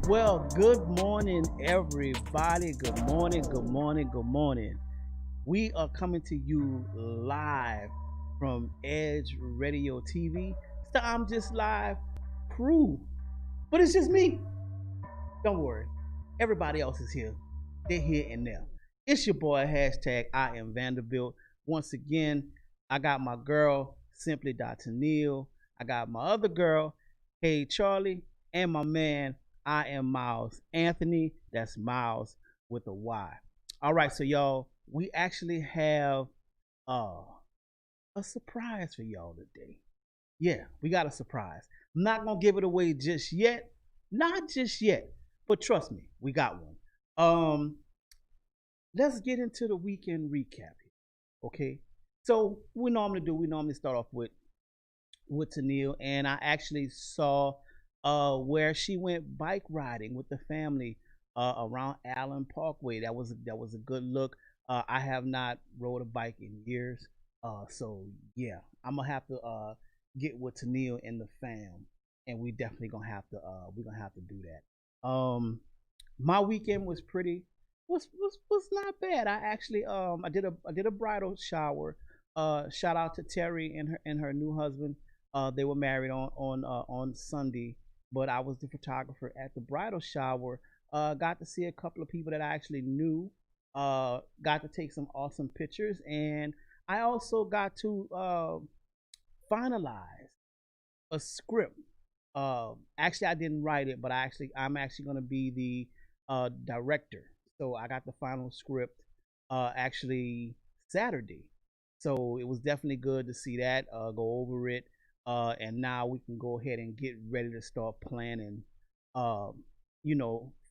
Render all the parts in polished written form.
Well, good morning, everybody. Good morning, good morning, good morning. We are coming to you live from Edge Radio TV. It's the I'm Just Live crew, but it's just me. Don't worry, everybody else is here. They're here and there. It's your boy, hashtag I am Vanderbilt. Once again, I got my girl, Simply Dr. Neil. I got my other girl, Hey Charlie, and my man, I am Miles Anthony. That's Miles with a Y. All right, so y'all, we actually have uh, a surprise for y'all today. Yeah, we got a surprise. I'm not gonna give it away just yet. Not just yet. But trust me, we got one. Um, let's get into the weekend recap here. Okay. So we normally start off with Tennille, and I actually saw where she went bike riding with the family around Allen Parkway. That was a good look. I have not rode a bike in years. So yeah, I'm gonna have to get with Tennille and the fam, and we definitely gonna have to do that. My weekend was pretty was not bad. I actually I did a bridal shower. Shout out to Terry and her new husband. They were married on Sunday, but I was the photographer at the bridal shower. Got to see a couple of people that I actually knew. Got to take some awesome pictures, and I also got to finalize a script. Actually, I didn't write it, but I'm actually going to be the director. So I got the final script actually Saturday. So it was definitely good to see that, go over it, and now we can go ahead and get ready to start planning.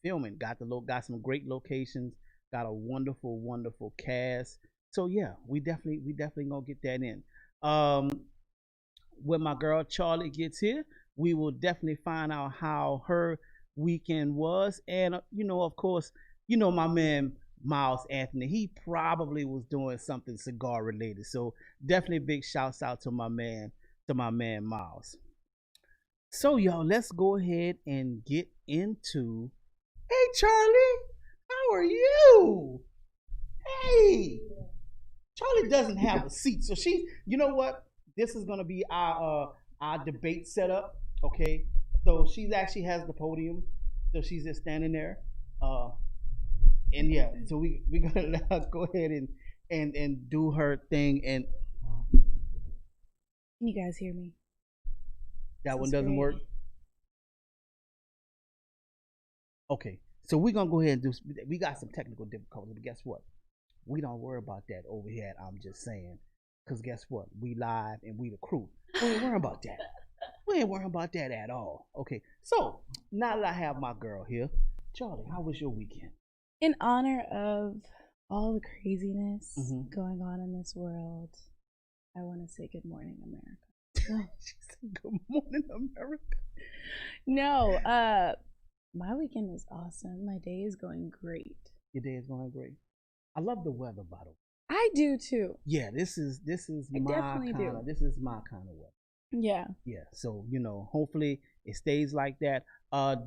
Filming. Got some great locations. Got a wonderful cast. So yeah, we definitely gonna get that in. When my girl Charlie gets here, we will definitely find out how her weekend was. And, of course, my man Miles Anthony, he probably was doing something cigar related. So definitely big shouts out to my man Miles. So, y'all, let's go ahead and get into. Hey, Charlie, how are you? Hey, Charlie doesn't have a seat, so you know what? This is gonna be our debate setup. Okay, so she actually has the podium, so she's just standing there. Uh, and yeah, so we gonna let her go ahead and do her thing. And Can you guys hear me? that This one is doesn't work. great. Okay, so we're gonna go ahead and do. We got some technical difficulties, but guess what? We don't worry about that over here. I'm just saying, cause guess what? We live and we the crew. We ain't worrying about that. We ain't worrying about that at all. Okay, so now that I have my girl here, Charlie, how was your weekend? In honor of all the craziness Mm-hmm. going on in this world, I want to say good morning, America. She said, "Good morning, America." No, my weekend was awesome. My day is going great. Your day is going great. I love the weather, by the way. I do too. Yeah, this is I my definitely kind do. of this is my kind of weather. Yeah. Yeah, so hopefully it stays like that.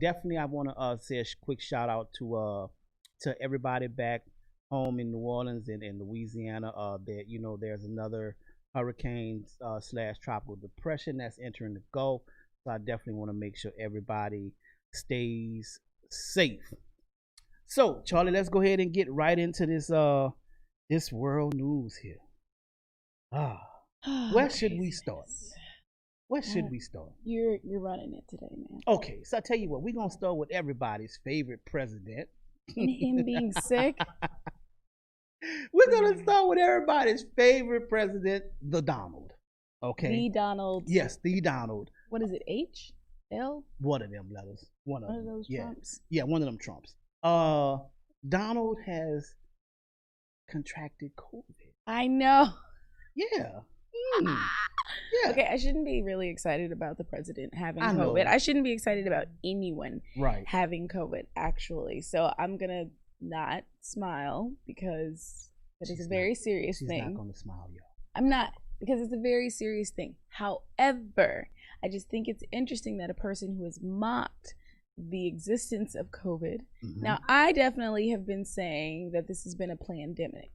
Definitely, I want to say a quick shout out to everybody back home in New Orleans and in Louisiana. That there's another hurricane slash tropical depression that's entering the Gulf. So I definitely want to make sure everybody stays safe. So Charlie, let's go ahead and get right into this world news here. Ah, where should we start? Craziness. Where should we start? You're running it today, man. Okay, so I tell you what, we're gonna start with everybody's favorite president. And him being sick. We're gonna start with everybody's favorite president, the Donald. Okay. The Donald. Yes, the Donald. What is it? H? L? One of them letters. One of One of them. those Yeah. Trumps. Yeah, one of them Trumps. Donald has contracted COVID. I know. Yeah. Mm. Yeah. Okay, I shouldn't be really excited about the president having I know. COVID. I shouldn't be excited about anyone Right. having COVID, actually. So I'm going to not smile because that is She's a very not- serious She's thing. not gonna smile, y'all. I'm not, because it's a very serious thing. However, I just think it's interesting that a person who has mocked the existence of COVID. Mhm. Now, I definitely have been saying that this has been a pandemic.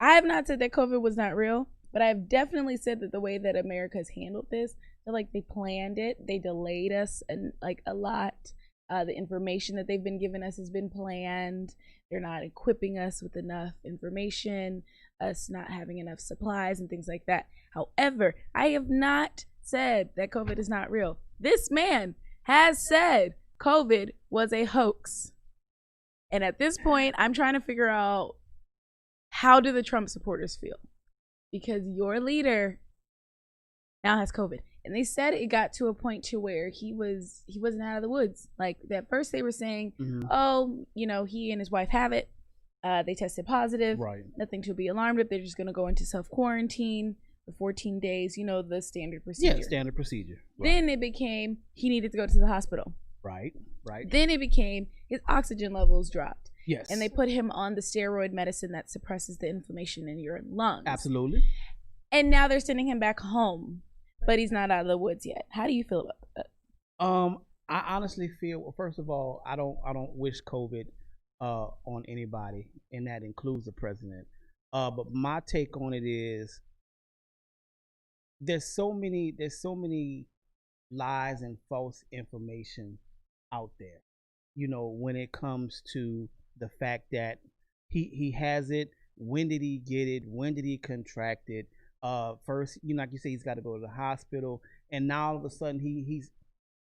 I have not said that COVID was not real, but I've definitely said that the way that America has handled this, like they planned it, they delayed us and like a lot. The information that they've been giving us has been planned. They're not equipping us with enough information, us not having enough supplies and things like that. However, I have not said that COVID is not real. This man has said COVID was a hoax. And at this point, I'm trying to figure out, how do the Trump supporters feel? Because your leader now has COVID. And they said it got to a point to where he wasn't out of the woods. Like at first they were saying, oh, he and his wife have it. They tested positive. Right. Nothing to be alarmed of. They're just going to go into self-quarantine for 14 days. The standard procedure. Yeah, standard procedure. Right. Then it became he needed to go to the hospital. Right. Then it became his oxygen levels dropped. Yes. And they put him on the steroid medicine that suppresses the inflammation in your lungs. Absolutely. And now they're sending him back home, but he's not out of the woods yet. How do you feel about that? I honestly feel, well, first of all, I don't wish COVID on anybody, and that includes the president. But my take on it is there's so many lies and false information out there. When it comes to the fact that he has it, when did he get it? When did he contract it? First, like you say, he's got to go to the hospital, and now all of a sudden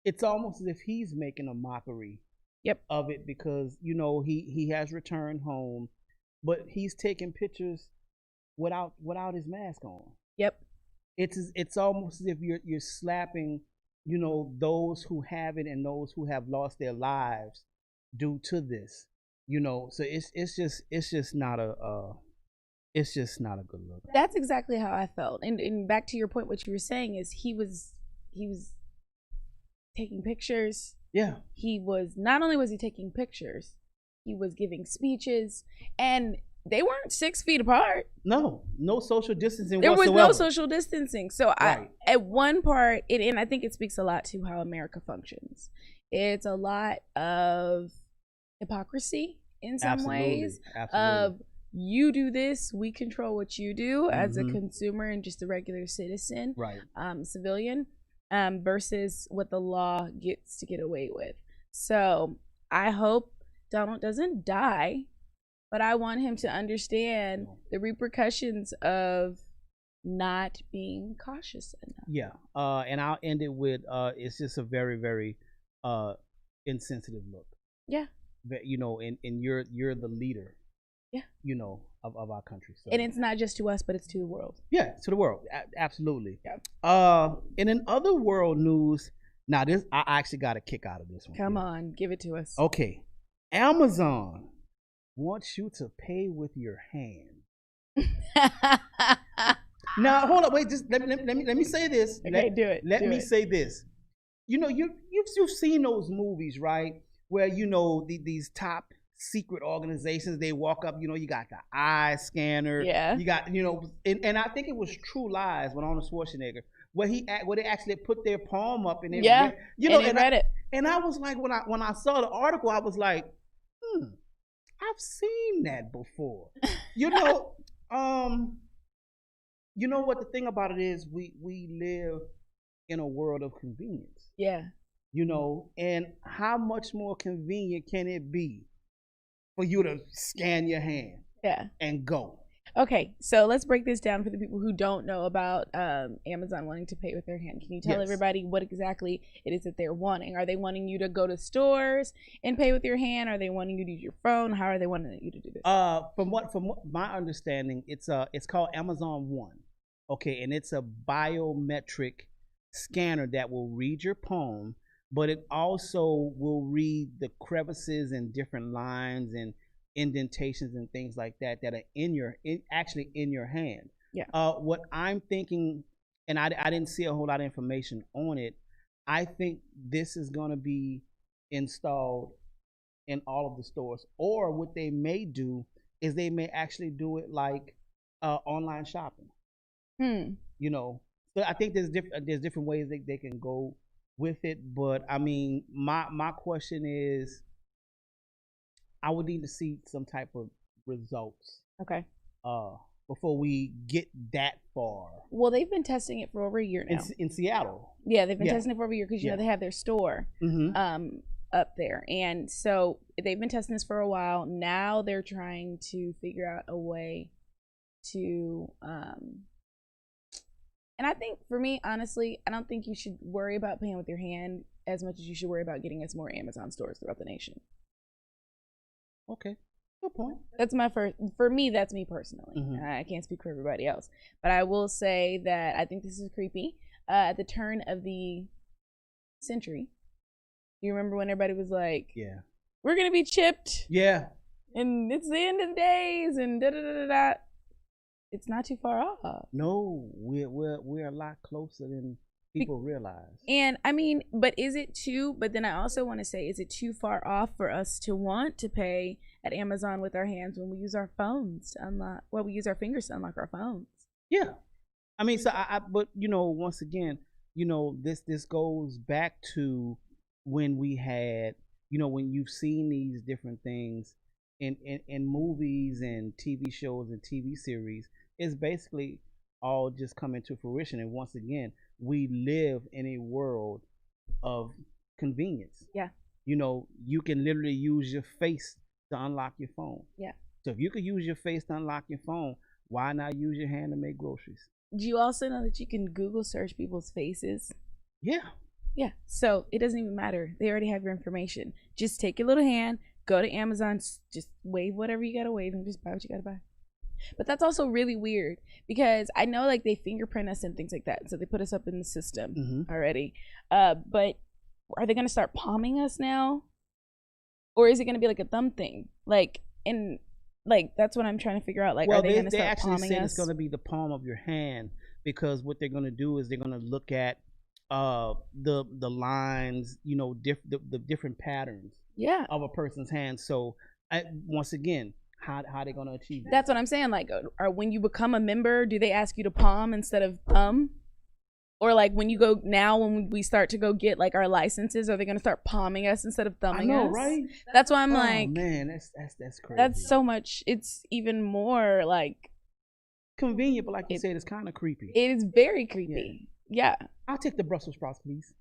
it's almost as if he's making a mockery of it because he has returned home, but he's taking pictures without his mask on. Yep. It's almost as if you're slapping those who have it and those who have lost their lives due to this. So it's just not a good look. That's exactly how I felt. And back to your point, what you were saying is he was taking pictures. Yeah. He was not only was he taking pictures, he was giving speeches, and they weren't 6 feet apart. No social distancing there whatsoever. was no social distancing. So right. At one part, and I think it speaks a lot to how America functions. It's a lot of hypocrisy in some ways. Absolutely. Of you do this, we control what you do as a consumer and just a regular citizen, right? Civilian, versus what the law gets to get away with. So I hope Donald doesn't die, but I want him to understand the repercussions of not being cautious enough. Yeah. And I'll end it with it's just a very, very insensitive look. Yeah. And you're the leader. Yeah. Of our country. So. And it's not just to us, but it's to the world. Yeah, to the world. Absolutely. Yeah. And in other world news, now this I actually got a kick out of this one. Come on, give it to us. Okay. Amazon wants you to pay with your hand. Now hold up, wait, just let me say this. Okay, do it. Let me say this. You've seen those movies, right? Where these top secret organizations, they walk up, you got the eye scanner. Yeah. You got, and I think it was True Lies with Arnold Schwarzenegger, where they actually put their palm up and they read it. And I was like, when I saw the article, I was like, I've seen that before. You know what the thing about it is, we live in a world of convenience. Yeah. And how much more convenient can it be for you to scan your hand? Yeah. And go. Okay, so let's break this down for the people who don't know about Amazon wanting to pay with their hand. Can you tell everybody what exactly it is that they're wanting? Are they wanting you to go to stores and pay with your hand? Are they wanting you to use your phone? How are they wanting you to do this? From what my understanding, it's called Amazon One. Okay, and it's a biometric scanner that will read your palm, but it also will read the crevices and different lines and indentations and things like that are actually in your hand. Yeah. What I'm thinking, and I didn't see a whole lot of information on it, I think this is going to be installed in all of the stores. Or what they may do is they may actually do it like online shopping. So I think there's different ways they can go with it, but I mean, my question is, I would need to see some type of results Okay. uh before we get that far. Well, they've been testing it for over a year now. In Seattle. Yeah, they've been Yeah. testing it for over a year because you Yeah. know they have their store Mm-hmm. up there, and so they've been testing this for a while. Now they're trying to figure out a way to and I think for me, honestly, I don't think you should worry about paying with your hand as much as you should worry about getting us more Amazon stores throughout the nation. Okay. Good point. That's my first. For me, that's me personally. Mhm. I can't speak for everybody else, but I will say that I think this is creepy. At the turn of the century, you remember when everybody was like, Yeah. "We're gonna be chipped, Yeah. and it's the end of the days," and da da da da da. It's not too far off. No, we're a lot closer than people realize. And I mean, but is it too? But then I also want to say, is it too far off for us to want to pay at Amazon with our hands when we use our phones to unlock? Well, we use our fingers to unlock our phones. Yeah. I mean, so but once again, this goes back to when we had, when you've seen these different things in movies and TV shows and TV series, it's basically all just coming to fruition. And once again, we live in a world of convenience. Yeah. You can literally use your face to unlock your phone. Yeah. So if you could use your face to unlock your phone, why not use your hand to make groceries? Do you also know that you can Google search people's faces? Yeah. Yeah. So it doesn't even matter. They already have your information. Just take your little hand, go to Amazon, just wave whatever you gotta wave, and just buy what you gotta buy. But that's also really weird because I know like they fingerprint us and things like that, so they put us up in the system already. But are they gonna start palming us now, or is it gonna be like a thumb thing? Like that's what I'm trying to figure out. Like, well, are they gonna they start actually palming said us? it's gonna be the palm of your hand, because what they're gonna do is they're gonna look at the lines, the different patterns Yeah. of a person's hand. So once again, how they gonna achieve that? That's what I'm saying. Like, or when you become a member, do they ask you to palm instead of thumb? Or like when you go now, when we start to go get like our licenses, are they gonna start palming us instead of thumbing I know, us? right? That's why I'm Oh like, man, that's crazy. that's so much. It's even more like convenient, but like you said, it's kind of creepy. it is very creepy. Yeah. I'll take the Brussels sprouts, please.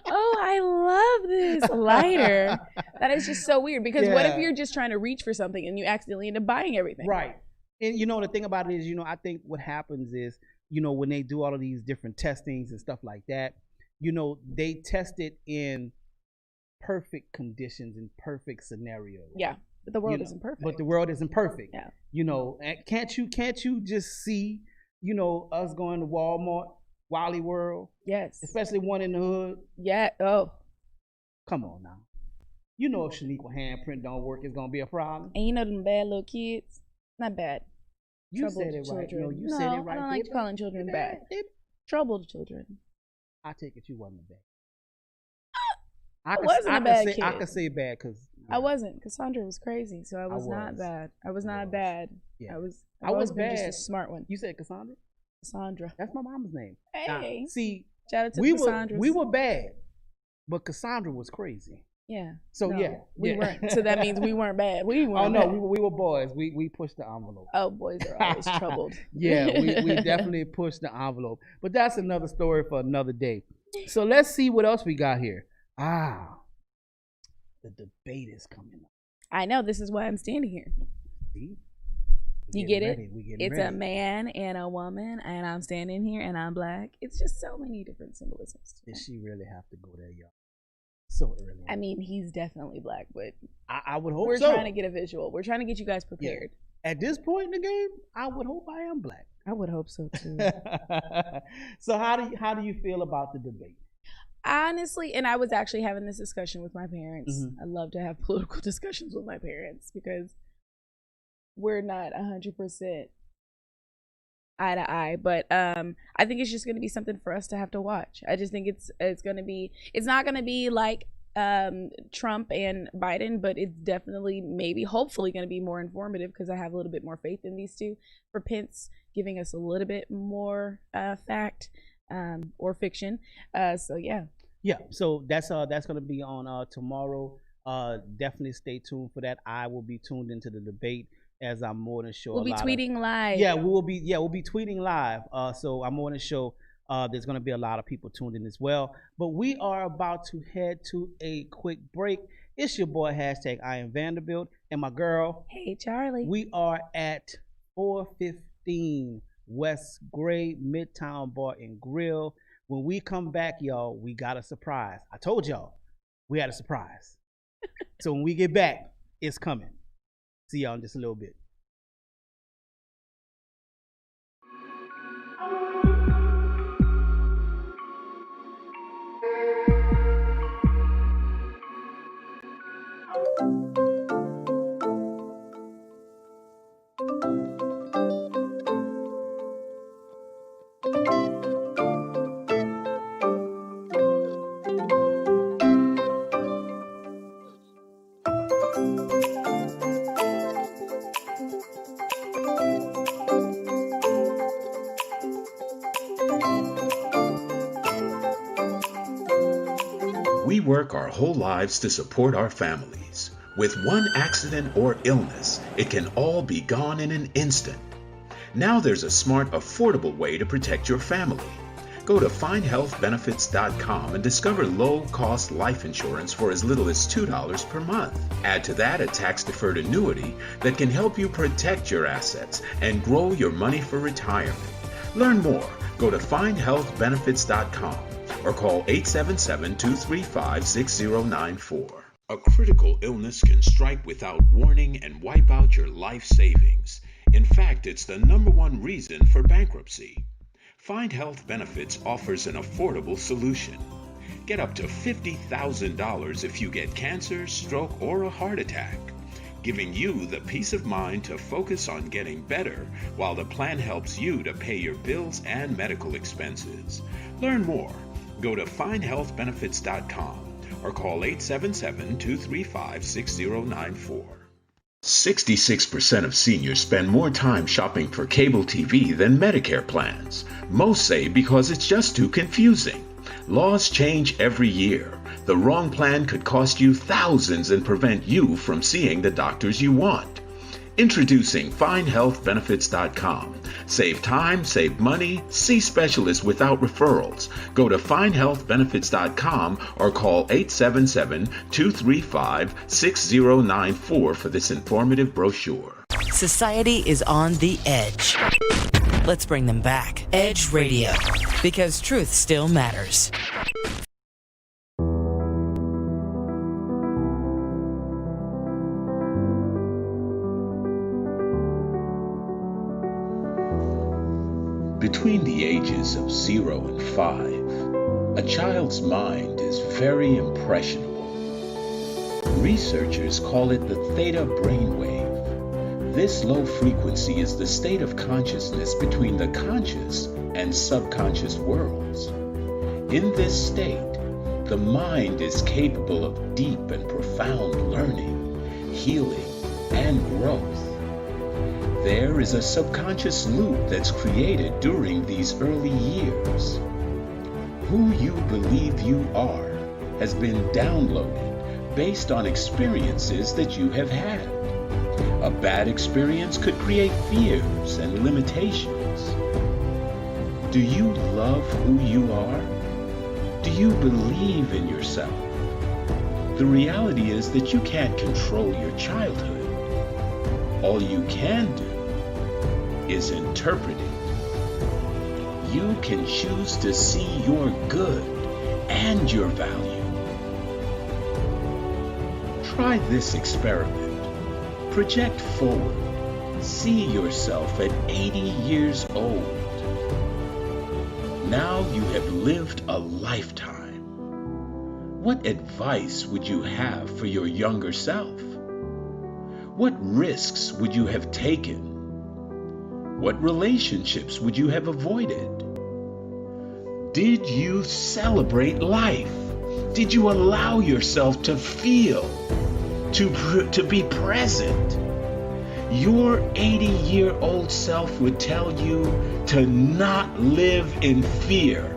Oh, I love this lighter. That is just so weird because what if Yeah. you're just trying to reach for something and you accidentally end up buying everything? Right. And the thing about it is, I think what happens is, when they do all of these different testings and stuff like that, they test it in perfect conditions and perfect scenarios. Yeah. But the world isn't perfect. But the world isn't perfect. Yeah. And can't you just see, us going to Walmart, Wally World, Yes. especially one in the hood? Yeah. Oh. Come on now. If Shaniqua handprint don't work, it's gonna be a problem. And you know them bad little kids? Not bad. You Troubled said it right. children. No, you said it right. I don't like calling children bad. Troubled children. I take it you wasn't a bad. I wasn't a bad kid. I could say bad because I wasn't. Cassandra was crazy, so I was not bad. I was not bad. Yeah. I was bad. just a smart one. You said Cassandra? Cassandra. That's my mama's name. Hey. Now, see, Shout out to we Cassandra. were bad, but Cassandra was crazy. Yeah. So No, yeah, we yeah. weren't. So that means we weren't bad. We weren't. Oh no, bad. we were boys. We pushed the envelope. Oh, boys are always troubled. Yeah, we definitely pushed the envelope. But that's another story for another day. So let's see what else we got here. The debate is coming up. I know. This is why I'm standing here. See? You get it? It's a man and a woman, and I'm standing here, and I'm black. It's just so many different symbolisms. Did she really have to go there, y'all? So early. I mean, he's definitely black, but I would hope we're so. trying to get a visual. We're trying to get you guys prepared. Yeah. At this point in the game, I would hope I am black. I would hope so too. So how do you feel about the debate? Honestly, and I was actually having this discussion with my parents. Mhm. I love to have political discussions with my parents because we're not 100% eye to eye, but I think it's just going to be something for us to have to watch. I just think it's not going to be like Trump and Biden, but it's definitely hopefully going to be more informative because I have a little bit more faith in these two. For Pence giving us a little bit more fact, or fiction. So yeah. Yeah, so that's gonna be on tomorrow. Definitely stay tuned for that. I will be tuned into the debate as I'm more than sure We'll be tweeting live. Yeah, we'll be tweeting live. So I'm more than sure there's gonna be a lot of people tuned in as well. But we are about to head to a quick break. It's your boy hashtag I am Vanderbilt and my girl. Hey Charlie. We are at 415 West Gray Midtown Bar and Grill. When we come back, y'all, we got a surprise. I told y'all we had a surprise. So when we get back, it's coming. See y'all in just a little bit. We work our whole lives to support our families. With one accident or illness, it can all be gone in an instant. Now there's a smart, affordable way to protect your family. Go to findhealthbenefits.com and discover low-cost life insurance for as little as $2 per month. Add to that a tax-deferred annuity that can help you protect your assets and grow your money for retirement. Learn more. Go to findhealthbenefits.com or call 877-235-6094. A critical illness can strike without warning and wipe out your life savings. In fact, it's the #1 reason for bankruptcy. Find Health Benefits offers an affordable solution. Get up to $50,000 if you get cancer, stroke, or a heart attack, giving you the peace of mind to focus on getting better while the plan helps you to pay your bills and medical expenses. Learn more. Go to findhealthbenefits.com or call 877-235-6094. 66% of seniors spend more time shopping for cable TV than Medicare plans. Most say because it's just too confusing. Laws change every year. The wrong plan could cost you thousands and prevent you from seeing the doctors you want. Introducing FindHealthBenefits.com. Save time, save money, see specialists without referrals. Go to FindHealthBenefits.com or call 877-235-6094 for this informative brochure. Society is on the edge. Let's bring them back. Edge Radio, because truth still matters. Between the ages of 0 and 5, a child's mind is very impressionable. Researchers call it the theta brainwave. This low frequency is the state of consciousness between the conscious and subconscious worlds. In this state, the mind is capable of deep and profound learning, healing, and growth. There is a subconscious loop that's created during these early years. Who you believe you are has been downloaded based on experiences that you have had. A bad experience could create fears and limitations. Do you love who you are? Do you believe in yourself? The reality is that you can't control your childhood. All you can do is interpret it. You can choose to see your good and your value. Try this experiment. Project forward. See yourself at 80 years old. Now you have lived a lifetime. What advice would you have for your younger self? What risks would you have taken? What relationships would you have avoided? Did you celebrate life? Did you allow yourself to feel, to be present? Your 80-year-old self would tell you to not live in fear,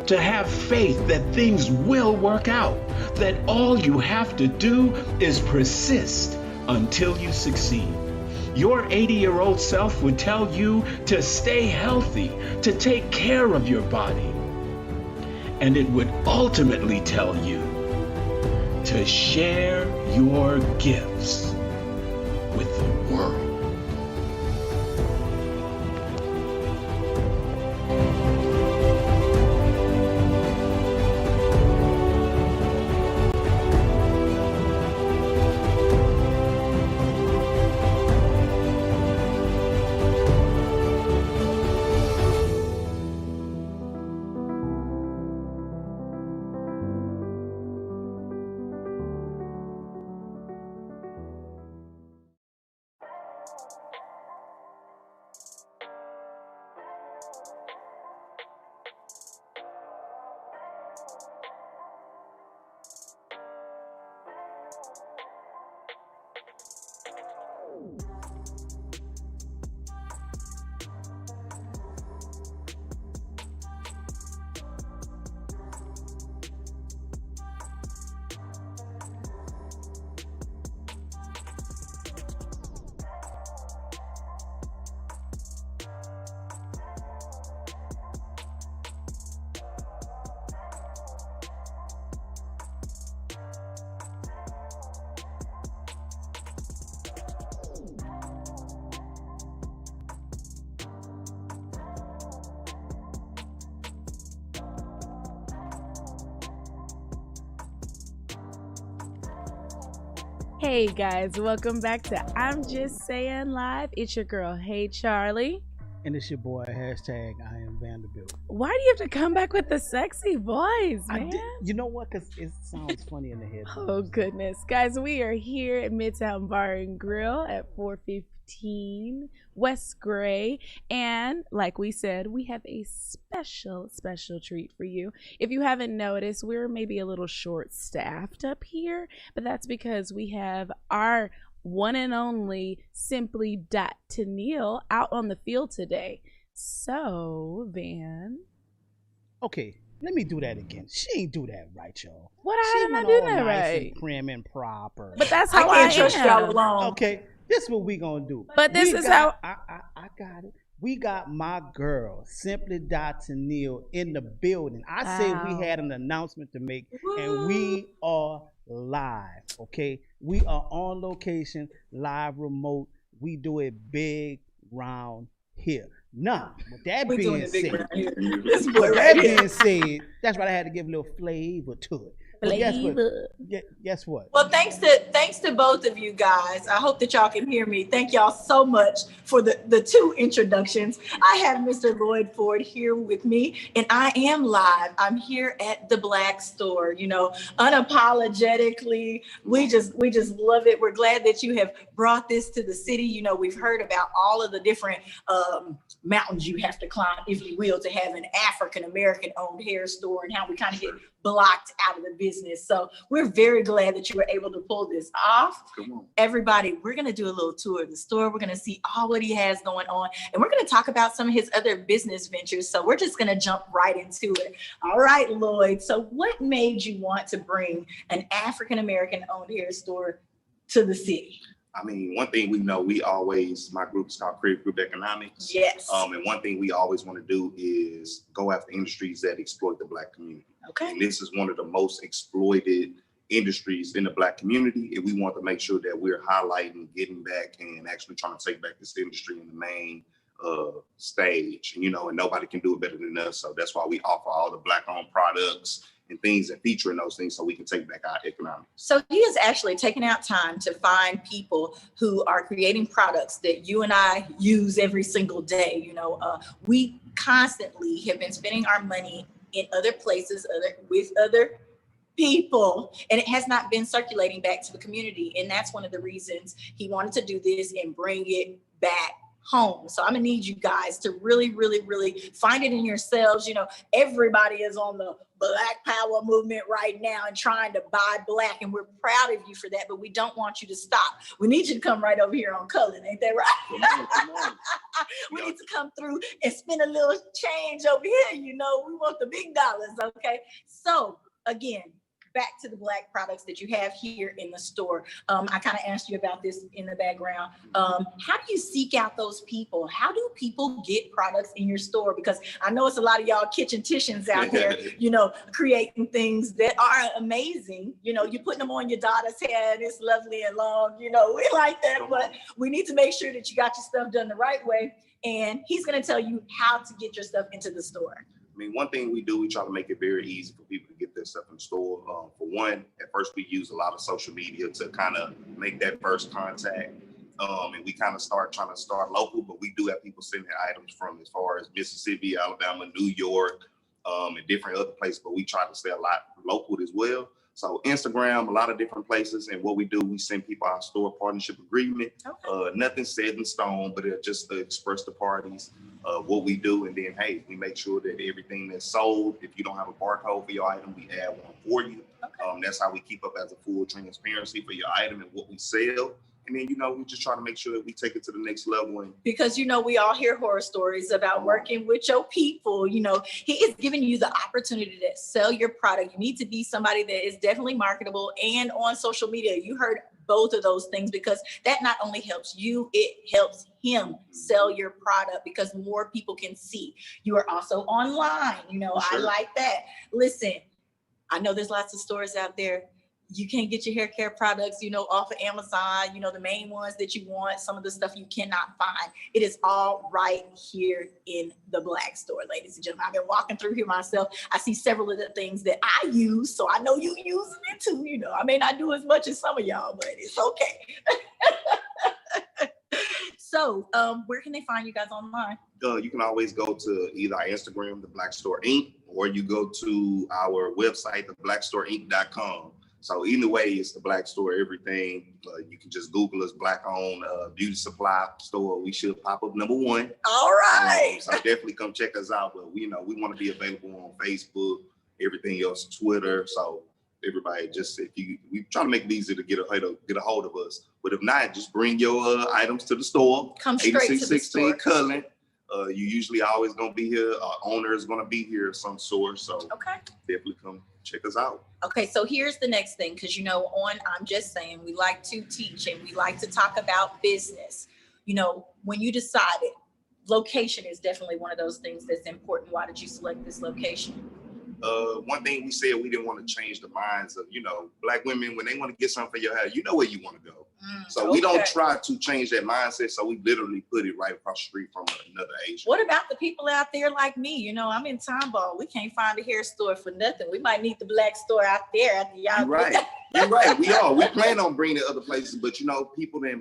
to have faith that things will work out, that all you have to do is persist until you succeed. Your 80-year-old self would tell you to stay healthy, to take care of your body. And it would ultimately tell you to share your gifts with the world. Hey guys, welcome back to I'm Just Saying Live. It's your girl, Hey Charlie. And it's your boy, hashtag I am Vanderbilt. Why do you have to come back with the sexy voice, man? You know what? Because it sounds funny in the head. Oh, goodness. Guys, we are here at Midtown Bar and Grill at 415 West Gray. And like we said, we have a special treat for you. If you haven't noticed, we're maybe a little short-staffed up here, but that's because we have our one and only Simply Tennille out on the field today. So, Van. Okay, let me do that again. She ain't do that right, y'all. What? How did I do that nice right? And prim and proper. But that's how I can't trust y'all alone. Okay, this is what we gonna do. But this is how I got it. We got my girl, Simply Tennille, in the building. I said we had an announcement to make, and we are live. Okay, we are on location, live, remote. We do it big round here. Now, with that being said, that's why I had to give a little flavor to it. But guess what? Well, thanks to both of you guys. I hope that y'all can hear me. Thank y'all so much for the two introductions. I have Mr. Lloyd Ford here with me, and I am live. I'm here at the Black Store, you know, unapologetically. We just love it. We're glad that you have brought this to the city. You know, we've heard about all of the different mountains you have to climb, if you will, to have an African-American owned hair store, and how we kind of get blocked out of the business. So we're very glad that you were able to pull this off. Come on. Everybody, we're going to do a little tour of the store. We're going to see all what he has going on, and we're going to talk about some of his other business ventures. So we're just going to jump right into it. All right, Lloyd. So what made you want to bring an African-American owned hair store to the city? I mean, one thing we know, my group is called Creative Group Economics. Yes. And one thing we always want to do is go after industries that exploit the Black community. Okay. And this is one of the most exploited industries in the Black community. And we want to make sure that we're highlighting, getting back, and actually trying to take back this industry in the main stage. And, you know, and nobody can do it better than us. So that's why we offer all the Black-owned products and things and featuring those things so we can take back our economics. So he has actually taken out time to find people who are creating products that you and I use every single day. You know, we constantly have been spending our money in other places, with other people, and it has not been circulating back to the community. And that's one of the reasons he wanted to do this and bring it back home. So I'm gonna need you guys to really, really, really find it in yourselves. You know, everybody is on the Black Power movement right now and trying to buy Black, and we're proud of you for that, but we don't want you to stop. We need you to come right over here on Cullen, ain't that right? Come on. We need to come come through and spend a little change over here. You know, we want the big dollars. Okay. So again, back to the Black products that you have here in the store. I kind of asked you about this in the background. How do you seek out those people? How do people get products in your store? Because I know it's a lot of y'all kitchen titians out there, you know, creating things that are amazing. You know, you're putting them on your daughter's hair and it's lovely and long. You know, we like that, but we need to make sure that you got your stuff done the right way. And he's going to tell you how to get your stuff into the store. I mean, one thing we do, we try to make it very easy for people to get their stuff in the store. For one, at first we use a lot of social media to kind of make that first contact. And we kind of trying to start local, but we do have people sending items from as far as Mississippi, Alabama, New York, and different other places, but we try to stay a lot local as well. So Instagram, a lot of different places. And what we do, we send people our store partnership agreement. Okay. Nothing set in stone, but it's just to express the parties what we do. And then, hey, we make sure that everything that's sold, if you don't have a barcode for your item, we add one for you. Okay. That's how we keep up as a full transparency for your item and what we sell. And then, you know, we just try to make sure that we take it to the next level. And because, you know, we all hear horror stories about working with your people. You know, he is giving you the opportunity to sell your product. You need to be somebody that is definitely marketable and on social media. You heard both of those things, because that not only helps you, it helps him sell your product because more people can see. You are also online. You know, sure. I like that. Listen, I know there's lots of stores out there. You can't get your hair care products, you know, off of Amazon, you know, the main ones that you want, some of the stuff you cannot find. It is all right here in the Black store, ladies and gentlemen. I've been walking through here myself. I see several of the things that I use, so I know you using it too. You know, I may not do as much as some of y'all, but it's okay. So where can they find you guys online? You can always go to either our Instagram, The Black Store Inc., or you go to our website, theblackstoreinc.com. So either way, it's the Black Store, everything. You can just Google us, Black-owned beauty supply store. We should pop up number one. All right. So definitely come check us out. But we want to be available on Facebook, everything else, Twitter. So everybody, just we try to make it easy to get a hold of us. But if not, just bring your items to the store. Come straight to the store. 8616 Cullen. You usually always gonna be here. Our owner is gonna be here of some sort. So okay, definitely come check us out. Okay, so here's the next thing, because you know, I'm Just Saying, we like to teach and we like to talk about business. You know, when you decided, location is definitely one of those things that's important. Why did you select this location? One thing we said, we didn't want to change the minds of, you know, Black women, when they want to get something for your hair, you know where you want to go. So we don't try to change that mindset. So we literally put it right across the street from another Asian. What about the people out there like me? You know, I'm in Tomball. We can't find a hair store for nothing. We might need the Black store out there after y'all. You're right. You're right. We are. We plan on bringing it other places, but you know,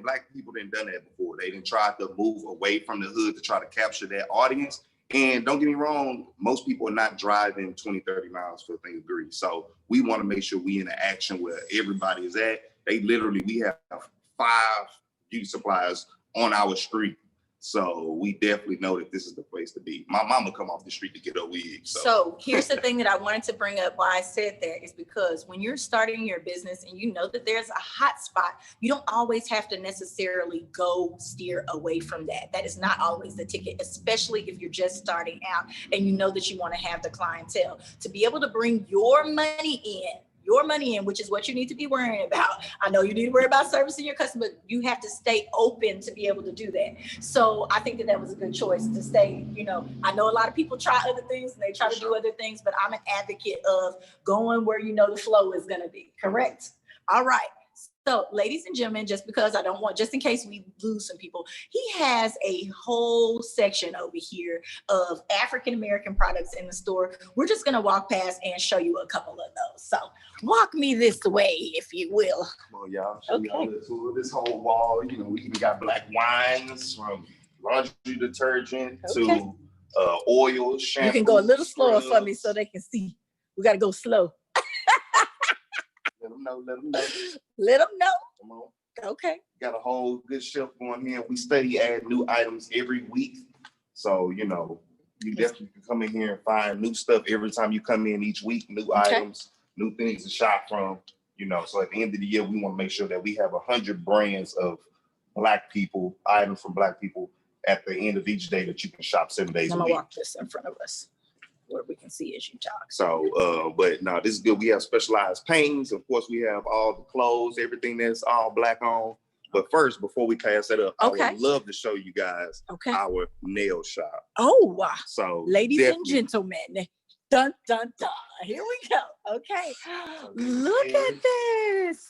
Black people didn't done that before. They didn't try to move away from the hood to try to capture that audience. And don't get me wrong, most people are not driving 20, 30 miles for things agree. So we want to make sure we in the action where everybody is at. We have 5 beauty suppliers on our street. So we definitely know that this is the place to be. My mama come off the street to get her wig. So here's the thing that I wanted to bring up why I said that is because when you're starting your business and you know that there's a hot spot, you don't always have to necessarily go steer away from that. That is not always the ticket, especially if you're just starting out and you know that you want to have the clientele. To be able to bring your money in, which is what you need to be worrying about. I know you need to worry about servicing your customer, but you have to stay open to be able to do that. So I think that was a good choice to stay, you know, I know a lot of people try other things and they try to do other things, but I'm an advocate of going where you know the flow is going to be. Correct? All right. So ladies and gentlemen, just in case we lose some people, he has a whole section over here of African-American products in the store. We're just going to walk past and show you a couple of those. So walk me this way, if you will. Come on, y'all. Show y'all this whole wall. You know, we even got Black wines from laundry detergent to oil, shampoo. You can go a little slower for me so they can see. We got to go slow. Let them know. Let them know. Come on. Okay. Got a whole good shelf going here. We study add new items every week. So, you know, you definitely can come in here and find new stuff every time you come in each week, new items, new things to shop from, you know. So at the end of the year, we want to make sure that we have 100 brands of Black people, items from Black people at the end of each day that you can shop 7 days I'm a gonna week. walk this in front of us where we can see as you talk. So, but no, this is good. We have specialized paintings. Of course, we have all the clothes, everything that's all black on. But first, before we pass that up, Okay. I would love to show you guys our nail shop. Oh, wow. So, ladies and gentlemen, dun, dun, dun. Here we go. Okay. Look at this.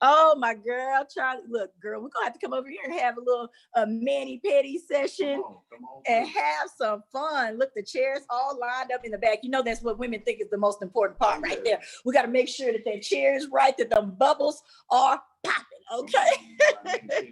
Oh, my girl, Charlie. Look, girl, we're going to have to come over here and have a little mani-pedi session come on, and have some fun. Look, the chairs all lined up in the back. You know, that's what women think is the most important part right there. We got to make sure that that chair is right, that the bubbles are popping. Okay.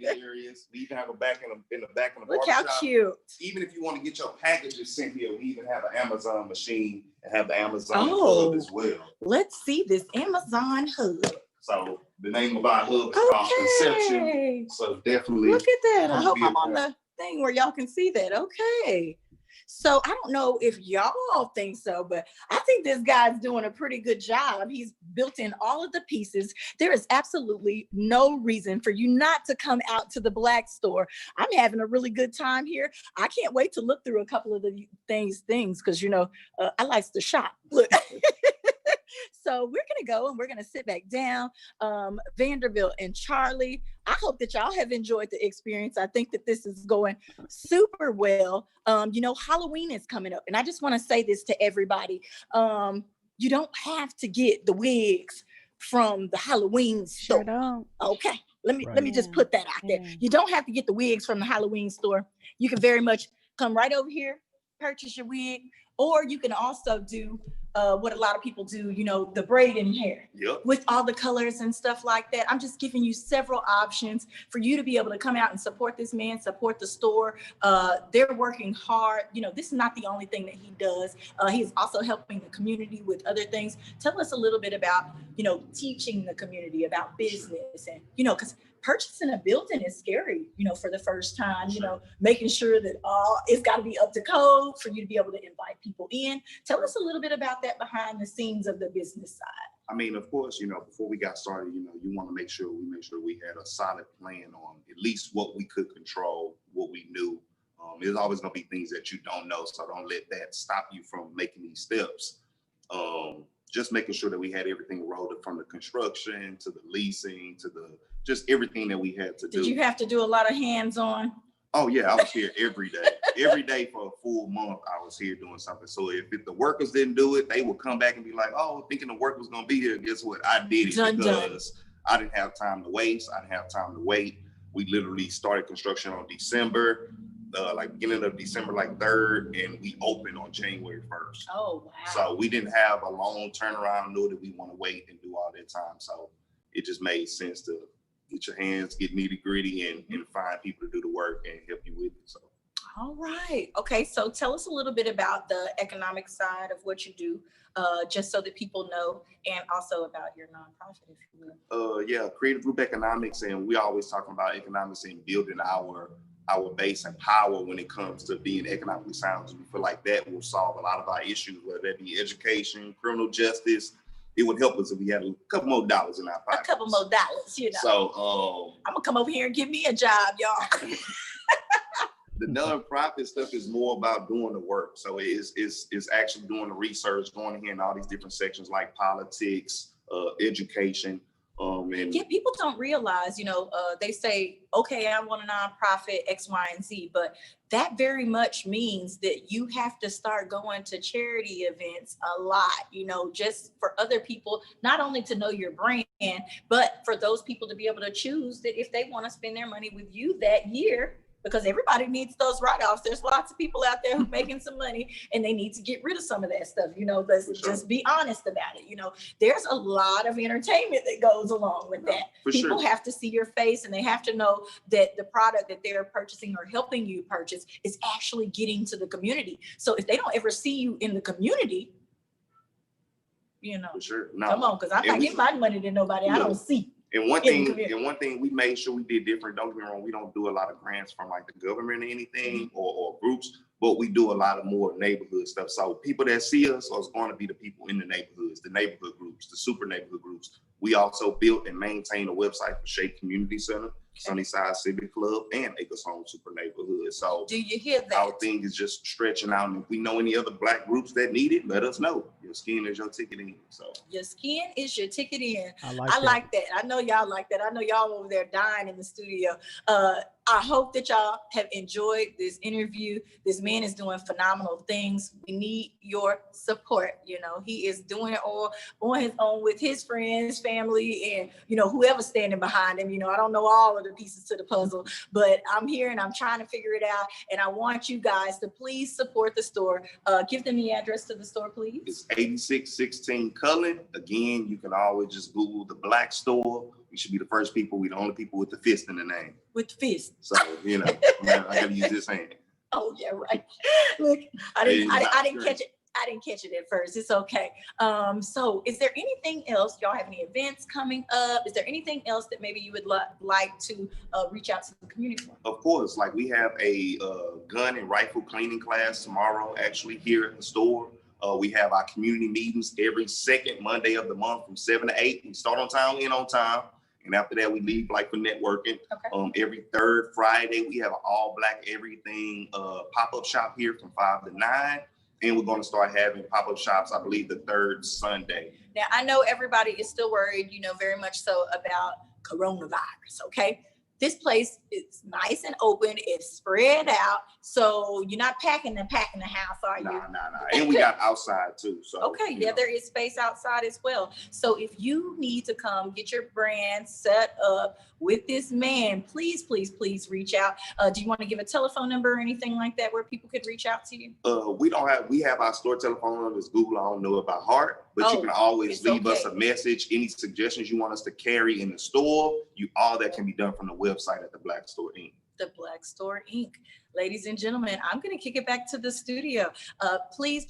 Areas. We even have a back in the back of the Look how barbershop. cute. Even if you want to get your packages sent here, we even have an Amazon machine and have the Amazon Oh. hub as well. Let's see this Amazon hub. So the name of our hub is called Conception. So definitely Look at that. I hope be a I'm on part. the thing where y'all can see that. Okay. So I don't know if y'all think so, but I think this guy's doing a pretty good job. He's built in all of the pieces. There is absolutely no reason for you not to come out to the Black store. I'm having a really good time here. I can't wait to look through a couple of the things because, you know, I like to shop. Look. So we're going to go and we're going to sit back down. Vanderbilt and Charlie, I hope that y'all have enjoyed the experience. I think that this is going super well. You know, Halloween is coming up. And I just want to say this to everybody. You don't have to get the wigs from the Halloween store. Sure don't. Okay. Let me Right. just put that out there. Yeah. You don't have to get the wigs from the Halloween store. You can very much come right over here, purchase your wig, or you can also do what a lot of people do, you know, the braiding hair Yep. with all the colors and stuff like that. I'm just giving you several options for you to be able to come out and support this man, support the store. They're working hard. You know, this is not the only thing that he does. He's also helping the community with other things. Tell us a little bit about, you know, teaching the community about business and, you know, because purchasing a building is scary, you know, for the first time, you know, making sure that it's got to be up to code for you to be able to invite people in. Tell us a little bit about that behind the scenes of the business side. I mean, of course, you know, before we got started, you know, you want to make sure we had a solid plan on at least what we could control, what we knew. There's always going to be things that you don't know, so don't let that stop you from making these steps. Just making sure that we had everything rolled up from the construction to the leasing to the just everything that we had to do. Did you have to do a lot of hands-on? Oh yeah, I was here every day. Every day for a full month, I was here doing something. So if the workers didn't do it, they would come back and be like, "Oh, thinking the work was gonna be here." Guess what? I did it because I didn't have time to waste. I didn't have time to wait. We literally started construction on December, like beginning of December, like 3rd, and we opened on January 1st. Oh wow! So we didn't have a long turnaround, nor did we want to wait and do all that time. So it just made sense to get your hands, get nitty gritty, and find people to do the work and help you with it. So. All right. Okay. So tell us a little bit about the economic side of what you do, just so that people know, and also about your nonprofit, if you will. Yeah, Creative Group Economics, and we always talking about economics and building our base and power when it comes to being economically sound. We feel like that will solve a lot of our issues, whether that be education, criminal justice. It would help us if we had a couple more dollars in our pockets. A couple more dollars, you know. So I'm gonna come over here and give me a job, y'all. the nonprofit stuff is more about doing the work. So it's actually doing the research, going here in all these different sections like politics, education. Yeah, people don't realize, you know, they say, okay, I want a nonprofit X, Y, and Z, but that very much means that you have to start going to charity events a lot, you know, just for other people, not only to know your brand, but for those people to be able to choose that if they want to spend their money with you that year, because everybody needs those write-offs. There's lots of people out there who are making some money and they need to get rid of some of that stuff. You know, let's just be honest about it. You know, there's a lot of entertainment that goes along with that. People have to see your face and they have to know that the product that they're purchasing or helping you purchase is actually getting to the community. So if they don't ever see you in the community, you know, come on, because I'm not getting my money to nobody I don't see. And one thing we made sure we did different, don't get me wrong, we don't do a lot of grants from like the government or anything or groups, but we do a lot of more neighborhood stuff. So people that see us are going to be the people in the neighborhoods, the neighborhood groups, the super neighborhood groups. We also built and maintain a website for Shake Community Center, Sunnyside Civic Club, and Acres Home Super Neighborhood. So Do you hear that? our thing is just stretching out. And if we know any other Black groups that need it, let us know. Your skin is your ticket in. So Your skin is your ticket in. I like I that. like that. I know y'all like that. I know y'all over there dying in the studio. I hope that y'all have enjoyed this interview. This man is doing phenomenal things. We need your support. You know, he is doing it all on his own with his friends, family, and, you know, whoever's standing behind him. You know, I don't know all of the pieces to the puzzle, but I'm here and I'm trying to figure it out. And I want you guys to please support the store. Give them the address to the store, please. it's 8616 Cullen. Again, you can always just Google the Black Store. We should be the first people. We the only people with the fist in the name. With the fist. So, you know, man, I gotta use this hand. Oh yeah, right. Look, I didn't catch it. I didn't catch it at first. It's okay. So is there anything else? Y'all have any events coming up? Is there anything else that maybe you would like to reach out to the community for? Of course, like we have a gun and rifle cleaning class tomorrow, actually here at the store. We have our community meetings every second Monday of the month from 7 to 8. We start on time, end on time. And after that, we leave like for networking. Okay. Every third Friday, we have an all Black everything pop-up shop here from 5 to 9. And we're going to start having pop-up shops, I believe, the third Sunday. Now, I know everybody is still worried, you know, very much so about coronavirus, okay? This place is nice and open. It's spread out. So you're not packing the house, are you? Nah. And we got outside too. So Okay, yeah, there is space outside as well. So if you need to come get your brand set up with this man, please reach out. Do you want to give a telephone number or anything like that where people could reach out to you? we have our store telephone numbers. Google, I don't know it by heart, but you can always leave us a message. Any suggestions you want us to carry in the store, all that can be done from the website at the Black Store Inc. The Black Store Inc. Ladies and gentlemen, I'm going to kick it back to the studio. Please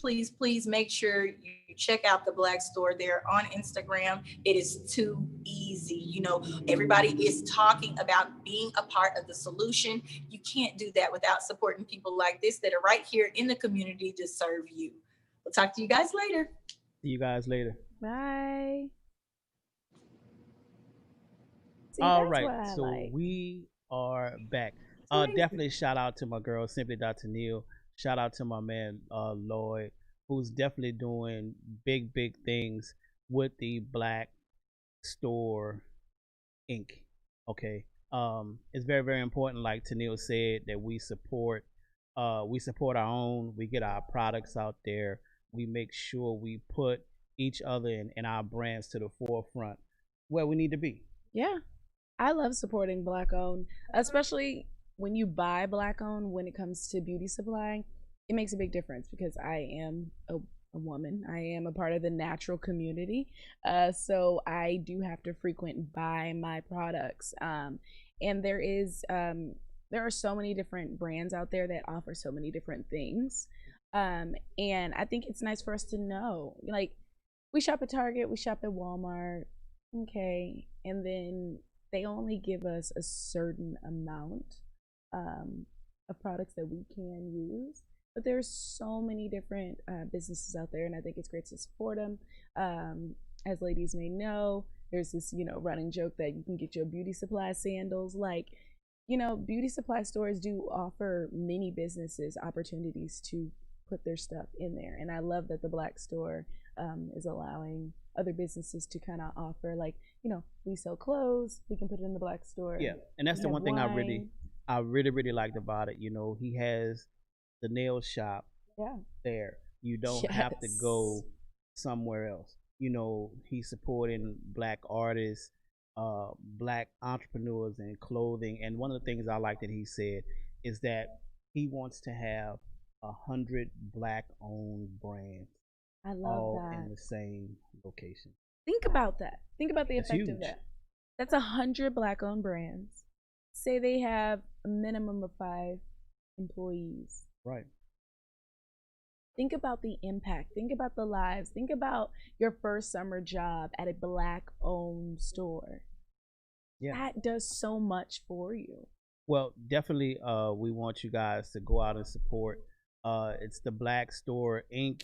make sure you check out the Black Store there on Instagram. It is too easy. You know, everybody is talking about being a part of the solution. You can't do that without supporting people like this that are right here in the community to serve you. We'll talk to you guys later. See you guys later. Bye. See, All that's right, what I so like. we are back. amazing. Definitely shout out to my girl, Simply Dr. Neil. Shout out to my man, Lloyd, who's definitely doing big things with the Black Store Inc. Okay. It's very important, like Tennille said, that we support our own. We get our products out there. We make sure we put each other and our brands to the forefront where we need to be. Yeah. I love supporting Black owned, especially when you buy Black owned when it comes to beauty supply. It makes a big difference because I am a woman. I am a part of the natural community. So I do have to frequent buy my products. And there are so many different brands out there that offer so many different things. And I think it's nice for us to know, like, we shop at Target, we shop at Walmart, okay, and then they only give us a certain amount of products that we can use. But there's so many different businesses out there, and I think it's great to support them. As ladies may know, there's this, running joke that you can get your beauty supply sandals. Like, beauty supply stores do offer many businesses opportunities to put their stuff in there. And I love that the Black Store is allowing other businesses to kind of offer, like, we sell clothes, we can put it in the Black Store. Yeah, and that's the one thing I really liked about it. He has the nail shop there. You don't have to go somewhere else. He's supporting Black artists, Black entrepreneurs in clothing. And one of the things I like that he said is that he wants to have 100 Black owned brands. I love all that. in the same location. Think about that. Think about the That's effect huge. of that. That's 100 Black owned brands. Say they have a minimum of 5 employees. Right. Think about the impact. Think about the lives. Think about your first summer job at a Black owned store. Yeah. That does so much for you. Well, definitely we want you guys to go out and support. It's the Black Store Inc.,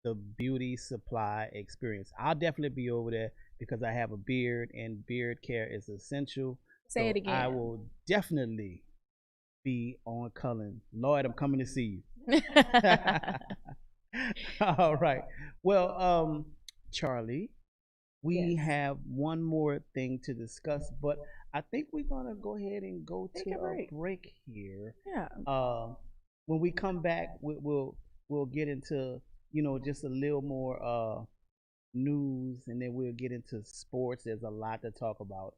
the beauty supply experience. I'll definitely be over there because I have a beard and beard care is essential. Say it again. I will definitely be on Cullen. Lloyd, I'm coming to see you. All right. Well, Charlie, we Yes. have one more thing to discuss, but I think we're gonna go ahead and go Take to a break. a break here. Yeah. When we come back, we'll get into just a little more news, and then we'll get into sports. There's a lot to talk about.